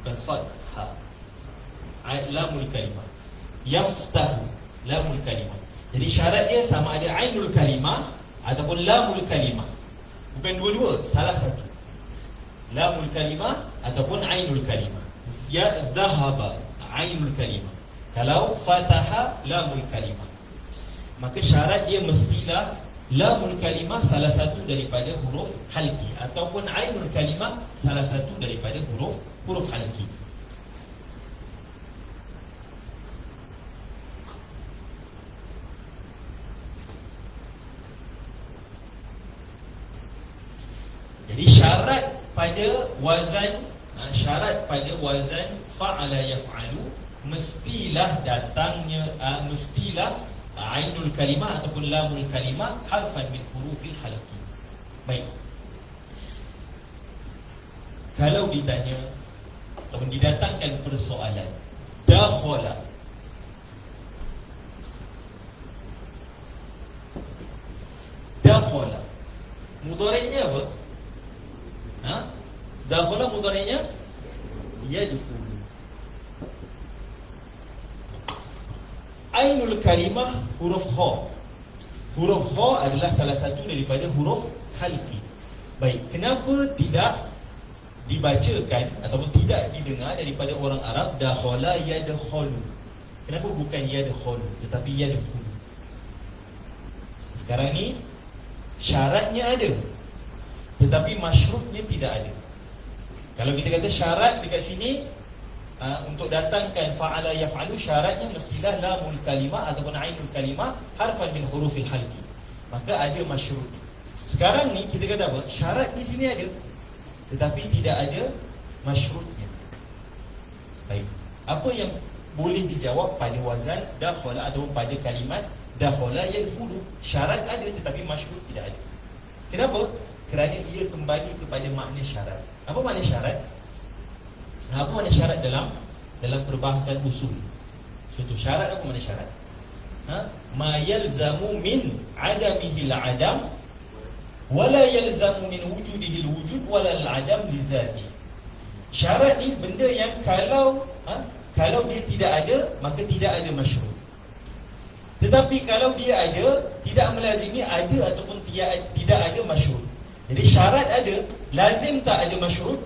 bukan sad, ha. Lamul kalimah. Yaftahu, lamul kalimah. Jadi syarat dia sama ada ainul kalimah ataupun lamul kalimah. Bukan dua-dua, salah satu. Lamul kalimah ataupun ainul kalimah. Ya dhahaba, ainul kalimah. Kalau fataha, lamul kalimah. Maka syarat dia mestilah lamul kalimah salah satu daripada huruf halqi ataupun ainul kalimah salah satu daripada huruf halqi. Jadi syarat pada wazan fa'ala yaf'alu mestilah datangnya mestilah ainul kalimah ataupun lamul kalimah harfan min hurufil halqi. Baik. Kalau ditanya ataupun didatangkan persoalan dakhala, mudhari'nya apa? Dakhala mudhari'nya yadkhulu. Ainul kalimah huruf kha. Huruf kha adalah salah satu daripada huruf halqi. Baik, kenapa tidak dibacakan ataupun tidak didengar daripada orang Arab dakhala yadkhulu? Kenapa bukan yadkhulu tetapi yadkhulu? Sekarang ni syaratnya ada tetapi masyrutnya tidak ada. Kalau kita kata syarat dekat sini untuk datangkan fa'ala yaf'alu, syaratnya mestilah lamul kalimah ataupun ainul kalimah harfan min hurufil halqi. Maka ada masyrut. Sekarang ni kita kata apa? Syarat di sini ada tetapi tidak ada masyrutnya. Baik. Apa yang boleh dijawab pada wazan dakhala ataupun pada kalimat dakhala yadkhulu? Syarat ada tetapi masyrut tidak ada. Kenapa? Kerana ia kembali kepada makna syarat. Apa makna syarat? Apa makna syarat dalam perbahasan usul? Contoh syarat, apa makna syarat? Ma yalzamu min adamihi al-adam wala yalzamu min wujudihi al-wujud wala al-adam li zati. Syarat ni benda yang kalau dia tidak ada maka tidak ada masyrut. Tetapi kalau dia ada, tidak melazimi ada ataupun tidak ada masyrut. Jadi syarat ada, lazim tak ada masyrut?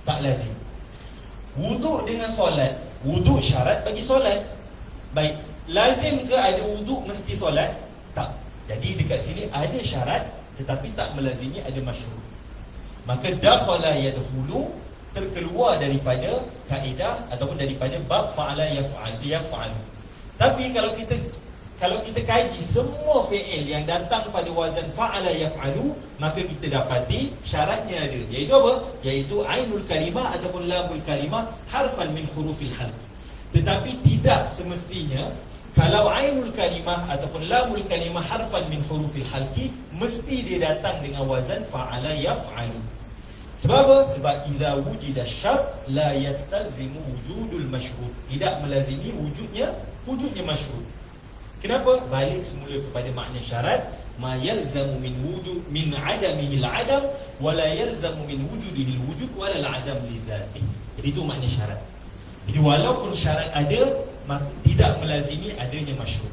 Tak lazim. Wuduk dengan solat, wuduk syarat bagi solat. Baik, lazim ke ada wuduk mesti solat? Tak. Jadi dekat sini ada syarat tetapi tak melazimi ada masyrut. Maka dakhala yadkhulu terkeluar daripada kaedah ataupun daripada bab fa'ala yaf'alu. Tapi kalau kita kaji semua fi'il yang datang pada wazan fa'ala yaf'alu, maka kita dapati syaratnya ada. Iaitu apa? Iaitu ainul kalimah ataupun lamul kalimah harfan min hurufil halqi. Tetapi tidak semestinya kalau ainul kalimah ataupun lamul kalimah harfan min hurufil halqi mesti dia datang dengan wazan fa'ala yaf'alu. Sebab apa? Sebab idza wujida syart la yastalzimu wujudul masyrut. Tidak melazimi wujudnya masyrut. Kenapa? Balik semula kepada makna syarat. Ma yalzamu min adamihi al-adam wa la yalzamu min wujudihi al-wujud wa la al-adam li zati. Jadi itu makna syarat. Jadi walaupun syarat ada, tidak melazimi adanya masyrut.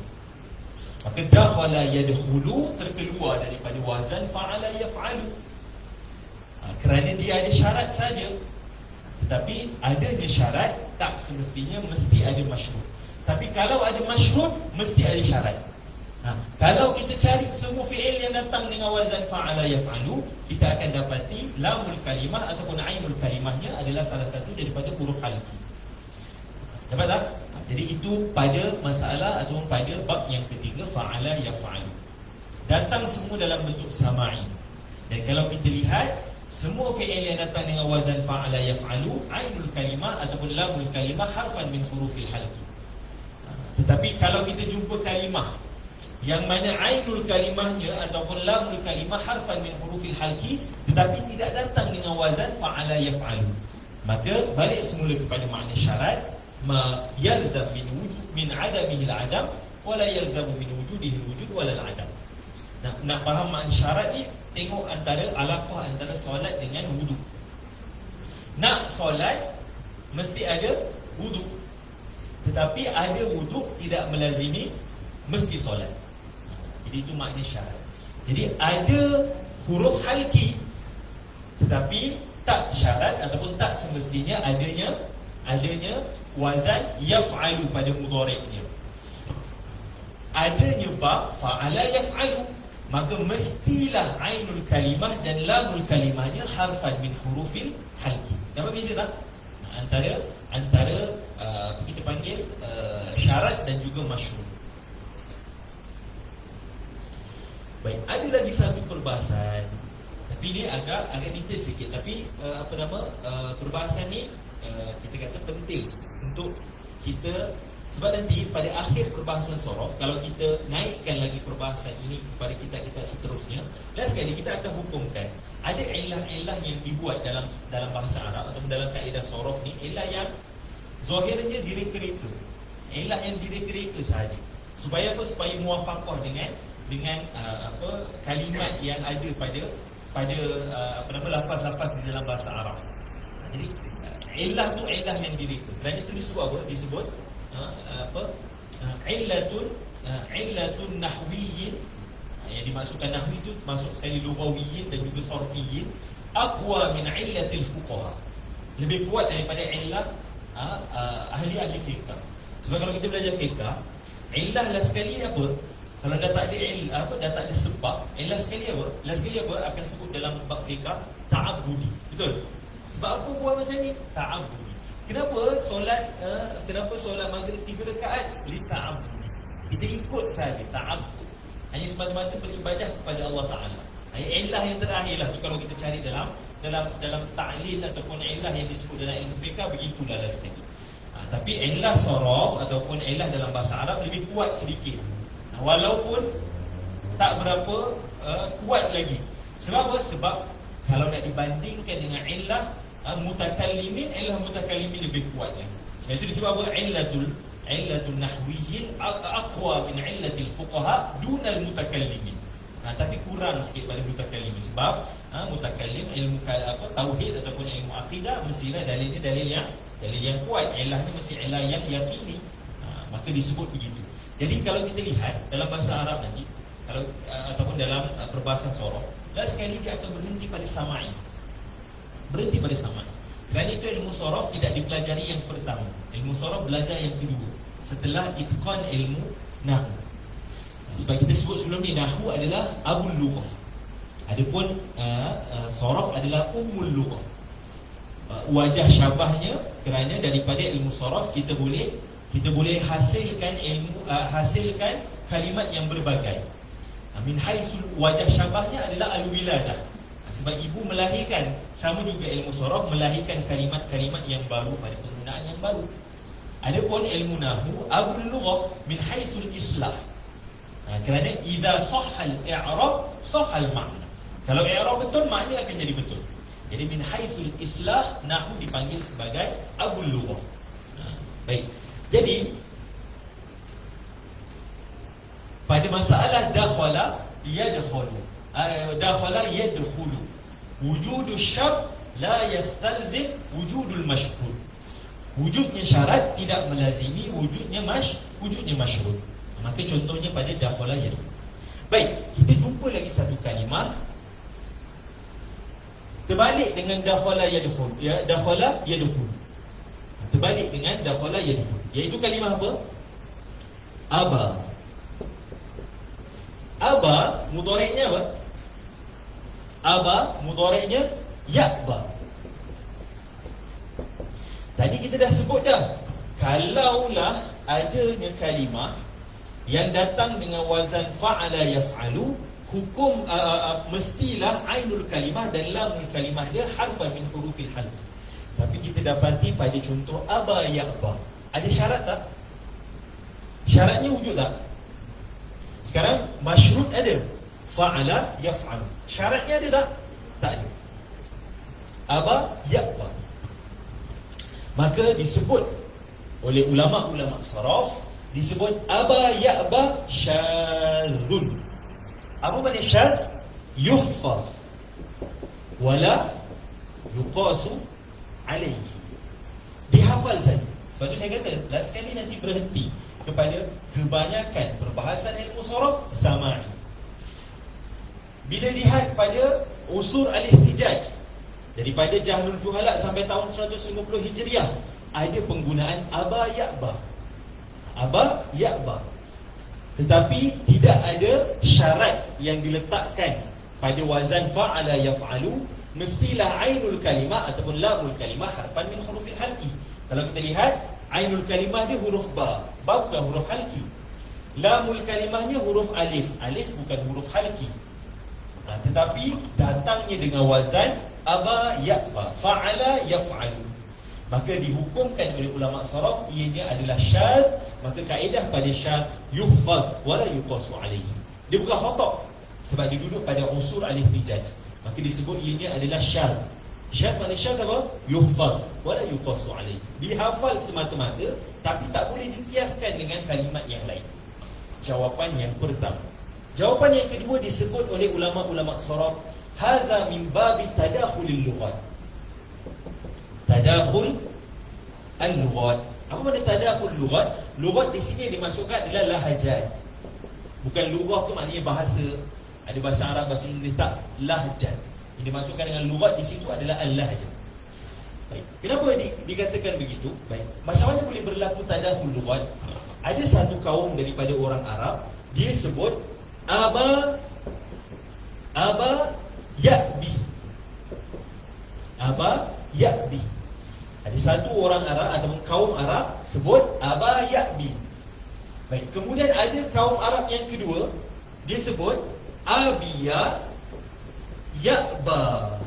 Maka dakhala yadkhulu terkeluar daripada wazan fa'ala yaf'alu. Kerana dia ada syarat saja. Tetapi adanya syarat tak semestinya mesti ada masyrut. Tapi kalau ada masyrut, mesti ada syarat. Kalau kita cari semua fi'il yang datang dengan wazan fa'ala yaf'alu, kita akan dapati lamul kalimah ataupun ainul kalimahnya adalah salah satu daripada huruf halqi. Dapat tak? Jadi itu pada masalah ataupun pada bab yang ketiga fa'ala yaf'alu. Datang semua dalam bentuk sama'i. Dan kalau kita lihat semua fi'il yang datang dengan wazan fa'ala yaf'alu, ainul kalimah ataupun lamul kalimah harfan min hurufil halqi. Tetapi kalau kita jumpa kalimah yang mana ainul kalimahnya ataupun lamul kalimah harfan min hurufil halki tetapi tidak datang dengan wazan fa'ala yaf'alu, maka balik semula kepada makna syarat, ma yalzam min adamihi al-adam wala yalzamu min wujudihi al-wujud wala al-adam. Nak faham makna syarat ni, tengok antara alaqah antara solat dengan wudu. Nak solat mesti ada wudu, tetapi ada wudu tidak melazimi mesti solat. Jadi itu makna syarat. Jadi ada huruf halki tetapi tak syarat ataupun tak semestinya adanya wazan yaf'alu pada mudhari'nya. Adanya ba fa'ala yaf'alu, maka mestilah ainul kalimah dan lamul kalimahnya harfan min hurufil halki. Apa beza tak? Antara kita panggil syarat dan juga masyru'. Baik, ada lagi satu perbahasan, tapi ni agak detail sikit. Tapi perbahasan ni kita kata penting untuk kita, sebab nanti pada akhir perbahasan sorof, kalau kita naikkan lagi perbahasan ini kepada kita seterusnya, dan sekali kita akan hukumkan ada ilah-ilah yang dibuat dalam bahasa Arab atau dalam kaedah sorof ni, ilah yang zahirnya direka-reka, ilah yang direka-reka sahaja, supaya apa? Supaya muwafaqah dengan kalimat yang ada pada lafaz-lafaz di dalam bahasa Arab. Jadi ilah tu ilah yang direka. Kerana itu disebut apa? Disebut illatun nahwiyyin. Yang dimaksudkan nahwi itu masuk sekali lughawiyyin dan juga sarfiyyin, aqwa min illatil fuqaha. Lebih kuat daripada illah ahli fiqh. Sebab kalau kita belajar fiqh, illah lah sekali apa? Kalau dah tak ada dah tak ada sebab, illah sekali apa akan sebut dalam bab fiqh ta'abbudi. Betul? Sebab apa buat macam ni? Ta'abbudi. Kenapa solat maghrib 3 rakaat? Li ta'abbudi. Kita ikut saja, ta'abbud. Hanya semata-mata beribadah kepada Allah Taala. Illah yang terakhirlah tu kalau kita cari dalam ta'lil ataupun illah yang disebut dalam ilmu fiqh, begitulah lah sekali. Tapi illah sorof ataupun illah dalam bahasa Arab lebih kuat sedikit. Walaupun tak berapa kuat lagi. Sebab apa? Sebab kalau nak dibandingkan dengan illah mutakallimin, illah mutakallimin lebih kuat lagi. Sebab itu disebut apa? Illatun nahwiyyin aqwa min illatil fuqaha dunal mutakallimin. Tapi kurang sikit pada mutakallimin. Sebab mutakallim ilmu tauhid ataupun ilmu akidah mestilah dalilnya dalil yang kuat. Ilahnya mesti ilah yang yakini. Maka disebut begitu. Jadi kalau kita lihat dalam bahasa Arab nanti, ataupun dalam perbahasan sorof, dan sekali dia akan berhenti pada sama'i. Berhenti pada sama'i. Kerana itu ilmu sorof tidak dipelajari yang pertama. Ilmu sorof belajar yang kedua, setelah itqan ilmu nahwu. Sebab kita sebut sebelum ni, nahwu adalah abul lughah. Adapun sorof adalah ummul lughah. Wajah syabahnya, kerana daripada ilmu sorof kita boleh hasilkan kalimat yang berbagai. Min haisul wajah syabahnya adalah al-wiladah. Sebab ibu melahirkan, sama juga ilmu sorof melahirkan kalimat-kalimat yang baru pada penggunaan yang baru. Adapun ilmu nahwu abul lughah min haisul islah. Kerana idza sahhal i'rab sahhal makna. Kalau i'rab betul, makna akan jadi betul. Jadi min haisul islah, nahwu dipanggil sebagai abul lughah. Baik. Jadi pada masalah dakhala yadkhulu, wujudus syart la yastalzim wujudul mashhur. Wujudnya syarat tidak melazimi wujudnya masyrut. Maka contohnya pada dakhala yadkhulu. Baik, kita jumpa lagi satu kalimah terbalik dengan dakhala yadkhulu. Dakhala yadkhulu. Terbalik dengan dakhala yadkhulu, iaitu kalimah apa? Aba mudhari'nya apa? Aba mudhari'nya ya'ba. Tadi kita dah sebut dah, kalaulah adanya kalimah yang datang dengan wazan fa'ala yaf'alu, hukum mestilah ainul kalimah dan lamul kalimah dia harfan min hurufil halq. Tapi kita dapati pada contoh aba ya'ba, ada syarat tak? Syaratnya wujud tak? Sekarang masyrut ada, fa'ala yaf'al. Syaratnya ada tak? Tak ada. Aba ya'ba. Maka disebut oleh ulama-ulama saraf, disebut aba ya'ba syadzun. Apa makna syadz? Yuhfaz wala yuqasu alaihi. Dihafal saja. Sebab tu saya kata, last sekali nanti berhenti kepada kebanyakan perbahasan ilmu saraf sama'i. Bila lihat pada usur al-ihtijaj, daripada Jahlul Juhalat sampai tahun 150 Hijriah, ada penggunaan aba ya'ba. Aba ya'ba. Tetapi tidak ada syarat yang diletakkan pada wazan fa'ala yaf'alu, mestilah ainul kalimah ataupun lamul kalimah harfan min hurufil halqi. Kalau kita lihat, ainul kalimah dia huruf ba, ba bukan huruf halqi. Lamul kalimahnya huruf alif, alif bukan huruf halqi. Tetapi datangnya dengan wazan aba ya'ba, fa'ala yaf'alu, maka dihukumkan oleh ulama saraf ianya adalah syadz. Maka kaedah pada syadz yuhfaz wala yuqasu alaihi. Dia bukan khata' sebab dia duduk pada unsur al-ihtijaj, maka disebut ianya adalah syadz. Syadz makna syadz apa? Yuhfaz wala yuqasu alaihi. Dihafal semata-mata, tapi tak boleh dikiaskan dengan kalimat yang lain. Jawapan yang pertama. Jawapan yang kedua disebut oleh ulama-ulama saraf, haza min babi tadakhulil lughat. Tadakhul al-lughat. Apa makna tadakhul lughat? Lughat di sini dimasukkan adalah lahajat. Bukan lughah tu maknanya bahasa. Ada bahasa Arab, bahasa Inggeris, tak. Lahjat. Yang dimasukkan dengan lughat di situ adalah al-lahjat. Baik. Kenapa dikatakan begitu? Baik. Macam mana boleh berlaku tadakhul lughat? Ada satu kaum daripada orang Arab, dia sebut aba ya'bi. Aba ya'bi. Ada satu orang Arab ataupun kaum Arab sebut aba ya'bi. Baik, kemudian ada kaum Arab yang kedua, dia sebut abiya ya'ba.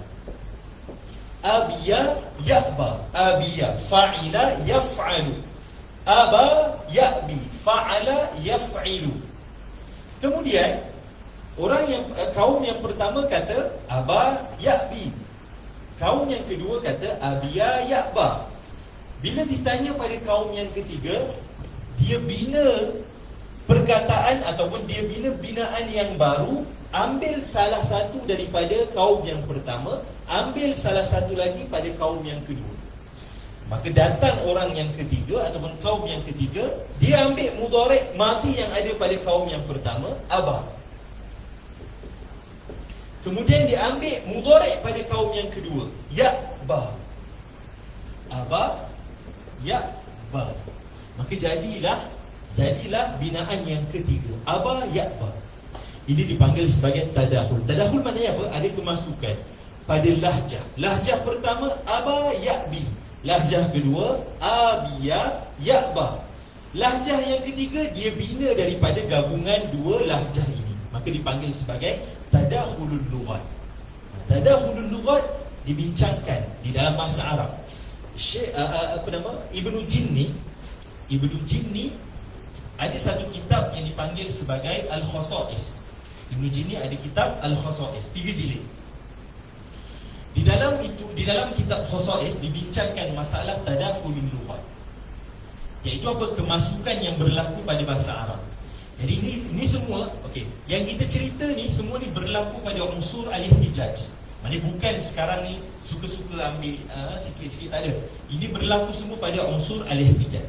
Abiya ya'ba. Abiya fa'ila yaf'alu. Aba ya'bi fa'ala yaf'ilu. Kemudian kaum yang pertama kata aba ya'bi. Kaum yang kedua kata abiya ya'ba. Bila ditanya pada kaum yang ketiga, dia bina perkataan ataupun dia bina binaan yang baru, ambil salah satu daripada kaum yang pertama, ambil salah satu lagi pada kaum yang kedua. Maka datang orang yang ketiga ataupun kaum yang ketiga, dia ambil mudhari' madhi yang ada pada kaum yang pertama, aba. Kemudian dia ambil mudhari' pada kaum yang kedua, ya'ba. Aba ya'ba. Maka jadilah binaan yang ketiga, aba ya'ba. Ini dipanggil sebagai tadakhul. Tadakhul maknanya apa? Ada kemasukan pada lahjah. Lahjah pertama aba ya'bi. Lahjah kedua abiya ya'ba. Lahjah yang ketiga dia bina daripada gabungan dua lahjah ini, maka dipanggil sebagai tadakhulul lughat. Tadakhulul lughat dibincangkan di dalam bahasa Arab. Ibnu Jinni ada satu kitab yang dipanggil sebagai Al-Khasa'is. Ibnu Jinni ada kitab Al-Khasa'is, 3 jilid. Di dalam kitab Khasa'is dibincangkan masalah tadakhulul lughat, iaitu apa? Kemasukan yang berlaku pada bahasa Arab. Jadi ini semua, okey, yang kita cerita ni semua ni berlaku pada unsur al-ihtijaj. Maksudnya bukan sekarang ni suka-suka ambil sikit-sikit, tak ada. Ini berlaku semua pada unsur al-ihtijaj.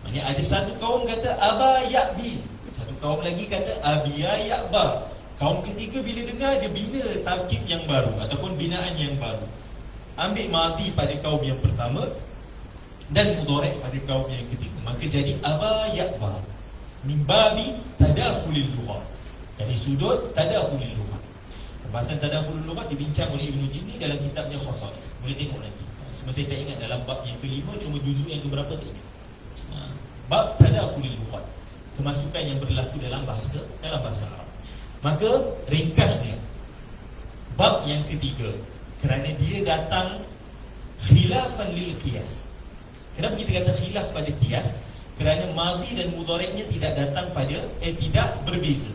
Maksudnya ada satu kaum kata aba ya'bi, satu kaum lagi kata abiya ya'ba. Kaum ketiga bila dengar, dia bina tarkib yang baru ataupun binaan yang baru. Ambil madhi pada kaum yang pertama dan mudhari' pada kaum yang ketiga, maka jadi aba ya'ba. Min babi tadakhulil lughat. Dari sudut tadakhulil lughat. Pembahasan tadakhulil lughat dibincang oleh Ibnu Jinni dalam kitabnya Khasa'is. Boleh tengok nanti. Semua saya tak ingat dalam bab yang kelima, cuma juzuk yang keberapa tak ingat. Bab tadakhulil lughat, kemasukan yang berlaku dalam bahasa Arab. Maka ringkasnya, bab yang ketiga, kerana dia datang khilafan lil qiyas. Kenapa kita kata khilaf pada qiyas? kerana madhi dan mudhari'-nya tidak datang pada tidak berbeza.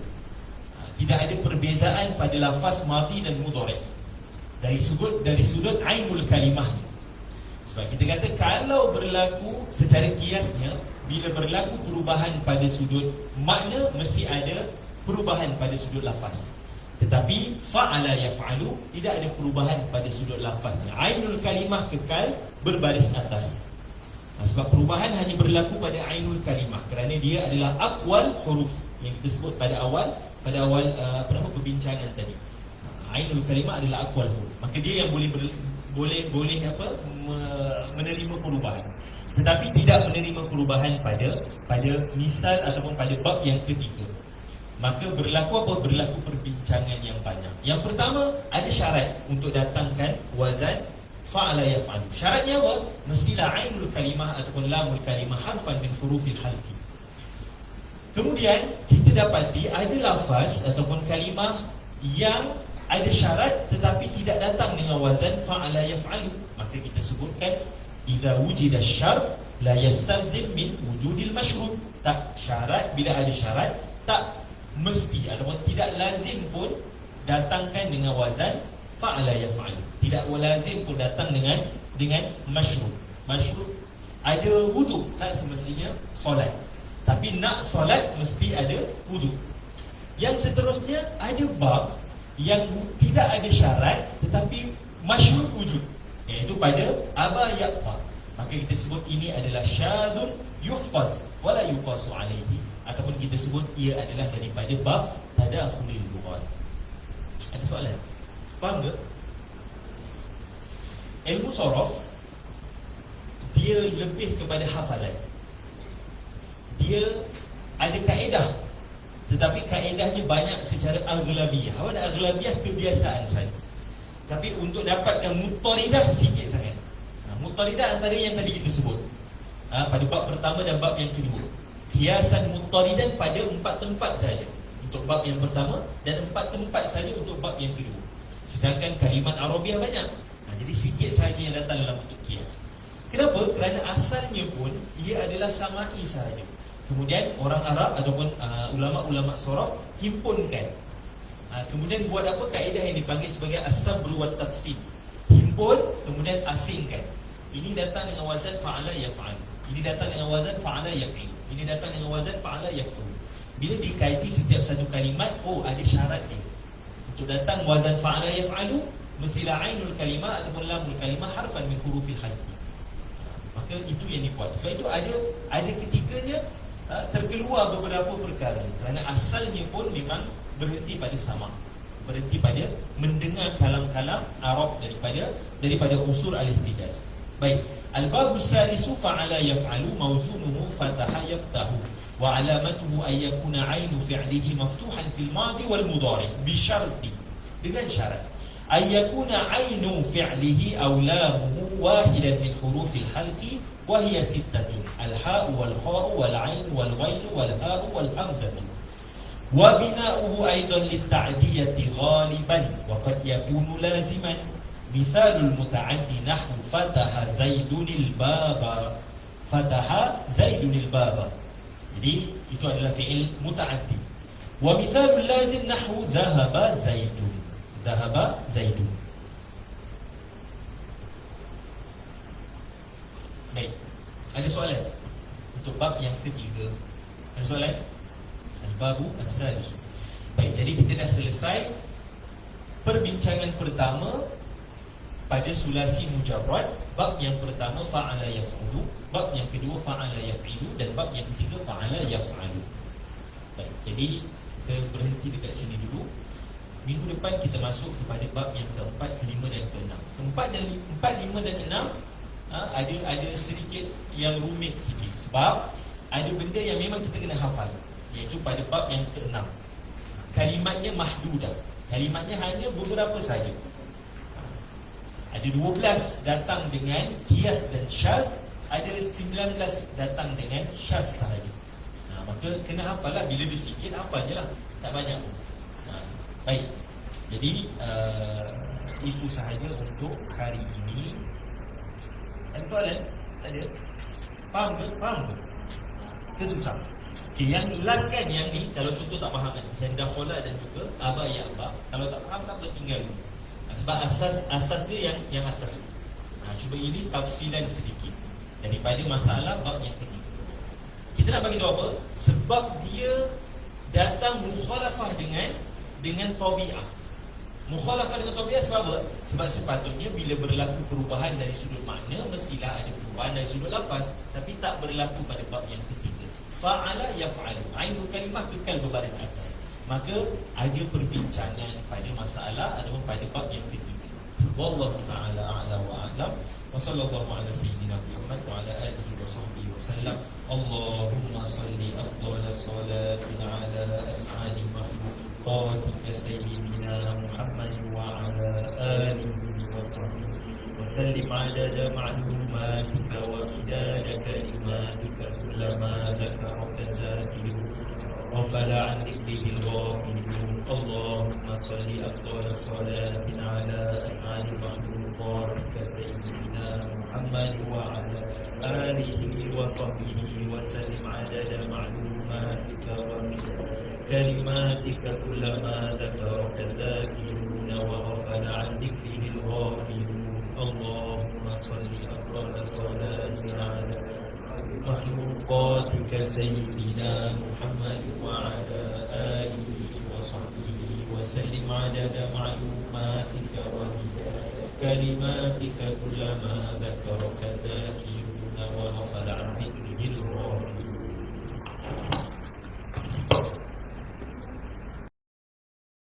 Tidak ada perbezaan pada lafaz madhi dan mudhari' dari sudut ainul kalimah. Sebab kita kata kalau berlaku secara kiasnya, bila berlaku perubahan pada sudut makna, mesti ada perubahan pada sudut lafaz. Tetapi fa'ala yaf'alu tidak ada perubahan pada sudut lafaznya. Ainul kalimah kekal berbaris atas. Sebab perubahan hanya berlaku pada ainul kalimah kerana dia adalah aqwal huruf yang kita sebut pada awal perbincangan tadi. Ainul kalimah adalah aqwal huruf. Maka dia yang boleh menerima perubahan. Tetapi tidak menerima perubahan pada misal ataupun pada bab yang ketiga. Maka berlaku perbincangan yang banyak. Yang pertama, ada syarat untuk datangkan wazan fa'ala yaf'alu. Syaratnya apa? Mestilah ainul kalimah ataupun lamul kalimah harfan min hurufil halqi. Kemudian kita dapati ada lafaz ataupun kalimah yang ada syarat tetapi tidak datang dengan wazan fa'ala yaf'alu. Maka kita sebutkan idza wujida syart la yastalzim min wujudil masyrut. Tak syarat, bila ada syarat tak mesti ataupun tidak lazim pun datangkan dengan wazan fa'ala yaf'alu. Tidak lazim pun datang dengan masyrut. Masyrut ada wuduk, tak semestinya solat. Tapi nak solat mesti ada wuduk. Yang seterusnya ada bab yang tidak ada syarat tetapi masyrut wujud, iaitu pada aba yaqfa. Maka kita sebut ini adalah syadun yuhfaz wala yuqasu alaihi, ataupun kita sebut ia adalah daripada bab tadakhulil lughat. Ada soalan? Faham ke? Ilmu sorof dia lebih kepada hafalan. Dia ada kaedah, tetapi kaedahnya banyak secara aghlabiyah. Awak aghlabiyah kebiasaan saja. Tapi untuk dapatkan muttaridah sikit sangat. Muttaridah antara yang tadi kita sebut pada bab pertama dan bab yang kedua. Kiasan muttaridan pada 4 tempat saja untuk bab yang pertama dan 4 tempat saja untuk bab yang kedua. Sedangkan kalimat Arabiah banyak. Jadi sikit saja yang datang dalam bentuk kias. Kenapa? Kerana asalnya pun ia adalah sama'i sahaja. Kemudian orang Arab ataupun ulama-ulama sorof himpunkan. Kemudian buat apa? Kaedah yang dipanggil sebagai as-sabr wa taqsim. Himpun, kemudian asingkan. Ini datang dengan wazan fa'ala yaf'al. Ini datang dengan wazan fa'ala yaf'il. Ini datang dengan wazan fa'ala yaf'ul. Bila dikaji setiap satu kalimat, ada syarat dia. Untuk datang wazan fa'ala yaf'alu, mestilah ainul kalimah ataupun lamul kalimah harfan min hurufil halqi. Maka itu yang dibuat. Sebab itu ada ketikanya terkeluar beberapa perkara. Kerana asalnya pun memang berhenti pada sama, berhenti pada mendengar kalam-kalam Arab daripada usul al-ihtijaj. Baik, al-babu salisu fa'ala yaf'alu mawzunuhu fataha yaftahu wa alamatuhu an yakuna 'ainu fi'lihi maftuhan fil madi wal mudhari bi syarti, dengan syarat an yakuna 'ainu fi'lihi aw lamuhu wahidan min hurufil halqi wa hiya sittatun al-ha'u wal kha'u wal 'ain wal ghain wal ha'u wal hamzatu wa bina'uhu aidan lit-ta'diyati ghaliban wa qad yakunu laziman. Mithalul muta'addi nahwu fataha zaidunil baba. Fataha zaidunil baba. Jadi itu adalah fi'il muta'addi. Wa mithalul lazim nahwu dhahaba zaidun. Dhahaba zaidun. Baik. Ada soalan untuk bab yang ketiga? Ada soalan? Al-babu as-salis. Baik, jadi kita dah selesai perbincangan pertama pada sulasi mujarrad. Bab yang pertama fa'ala yaf'ulu, bab yang kedua fa'ala yaf'ilu, dan bab yang ketiga fa'ala yaf'alu. Baik, jadi kita berhenti dekat sini dulu. Minggu depan kita masuk kepada bab yang keempat, kelima dan keenam. Empat, lima dan enam ada sedikit yang rumit sikit. Sebab ada benda yang memang kita kena hafal, iaitu pada bab yang keenam. Kalimatnya mahdudah. Kalimatnya hanya beberapa saja. Ada 12 datang dengan kias dan syaz, ada 19 datang dengan syaz sahaja. Maka kena hafal lah. Bila dia sikit, hafal je lah, tak banyak pun. Baik, jadi itu sahaja untuk hari ini. Ada soalan? Tak ada? Faham ke? Faham ke? ke susah. Okay, yang last kan, yang ni kalau contoh tak faham kan, macam dakhala dan juga aba ya aba, kalau tak faham tak boleh tinggal dulu. Sebab asas dia yang atas. Cuba ini tafsilan sedikit daripada masalah bab yang ketiga. Kita nak bagi tahu apa? Sebab dia datang mukhalafah dengan tabi'ah. Mukhalafah dengan tabi'ah sebab apa? Sebab sepatutnya bila berlaku perubahan dari sudut makna, mestilah ada perubahan dari sudut lafaz, tapi tak berlaku pada bab yang ketiga. Fa'ala yaf'alu, ainul kalimah kekal berbaris atas. Maka ada perbincangan pada masalah ataupun pada bab yang ketiga. Wallahu ta'ala a'la wa a'lam. Wa sallallahu ala sayyidina Muhammad wa ala alihi wa sahbihi wa sallam. Allahumma salli afdala salatin ala as'ali makhluqatika sayyidina Muhammad wa ala alihi wa sahbihi wa sallim adada ma'lumatika wa midada kalimatika kullama dhakaraka dhakiru غفل عن ذكره الغافلون. اللهم صل أفضل صلاة على أسعد مخلوقاتك سيدنا محمد وعلى آله وصحبه وسلم عدد معلوماتك وكلماتك كلما ذكرك الذاكرون وغفل عن ذكره الغافلون. اللهم صل أفضل صلاة على مخلوقاتك سيدنا محمد وعلى آله وصحبه وسلم عدد معلوماتك ومداد كلماتك كلما ذكرك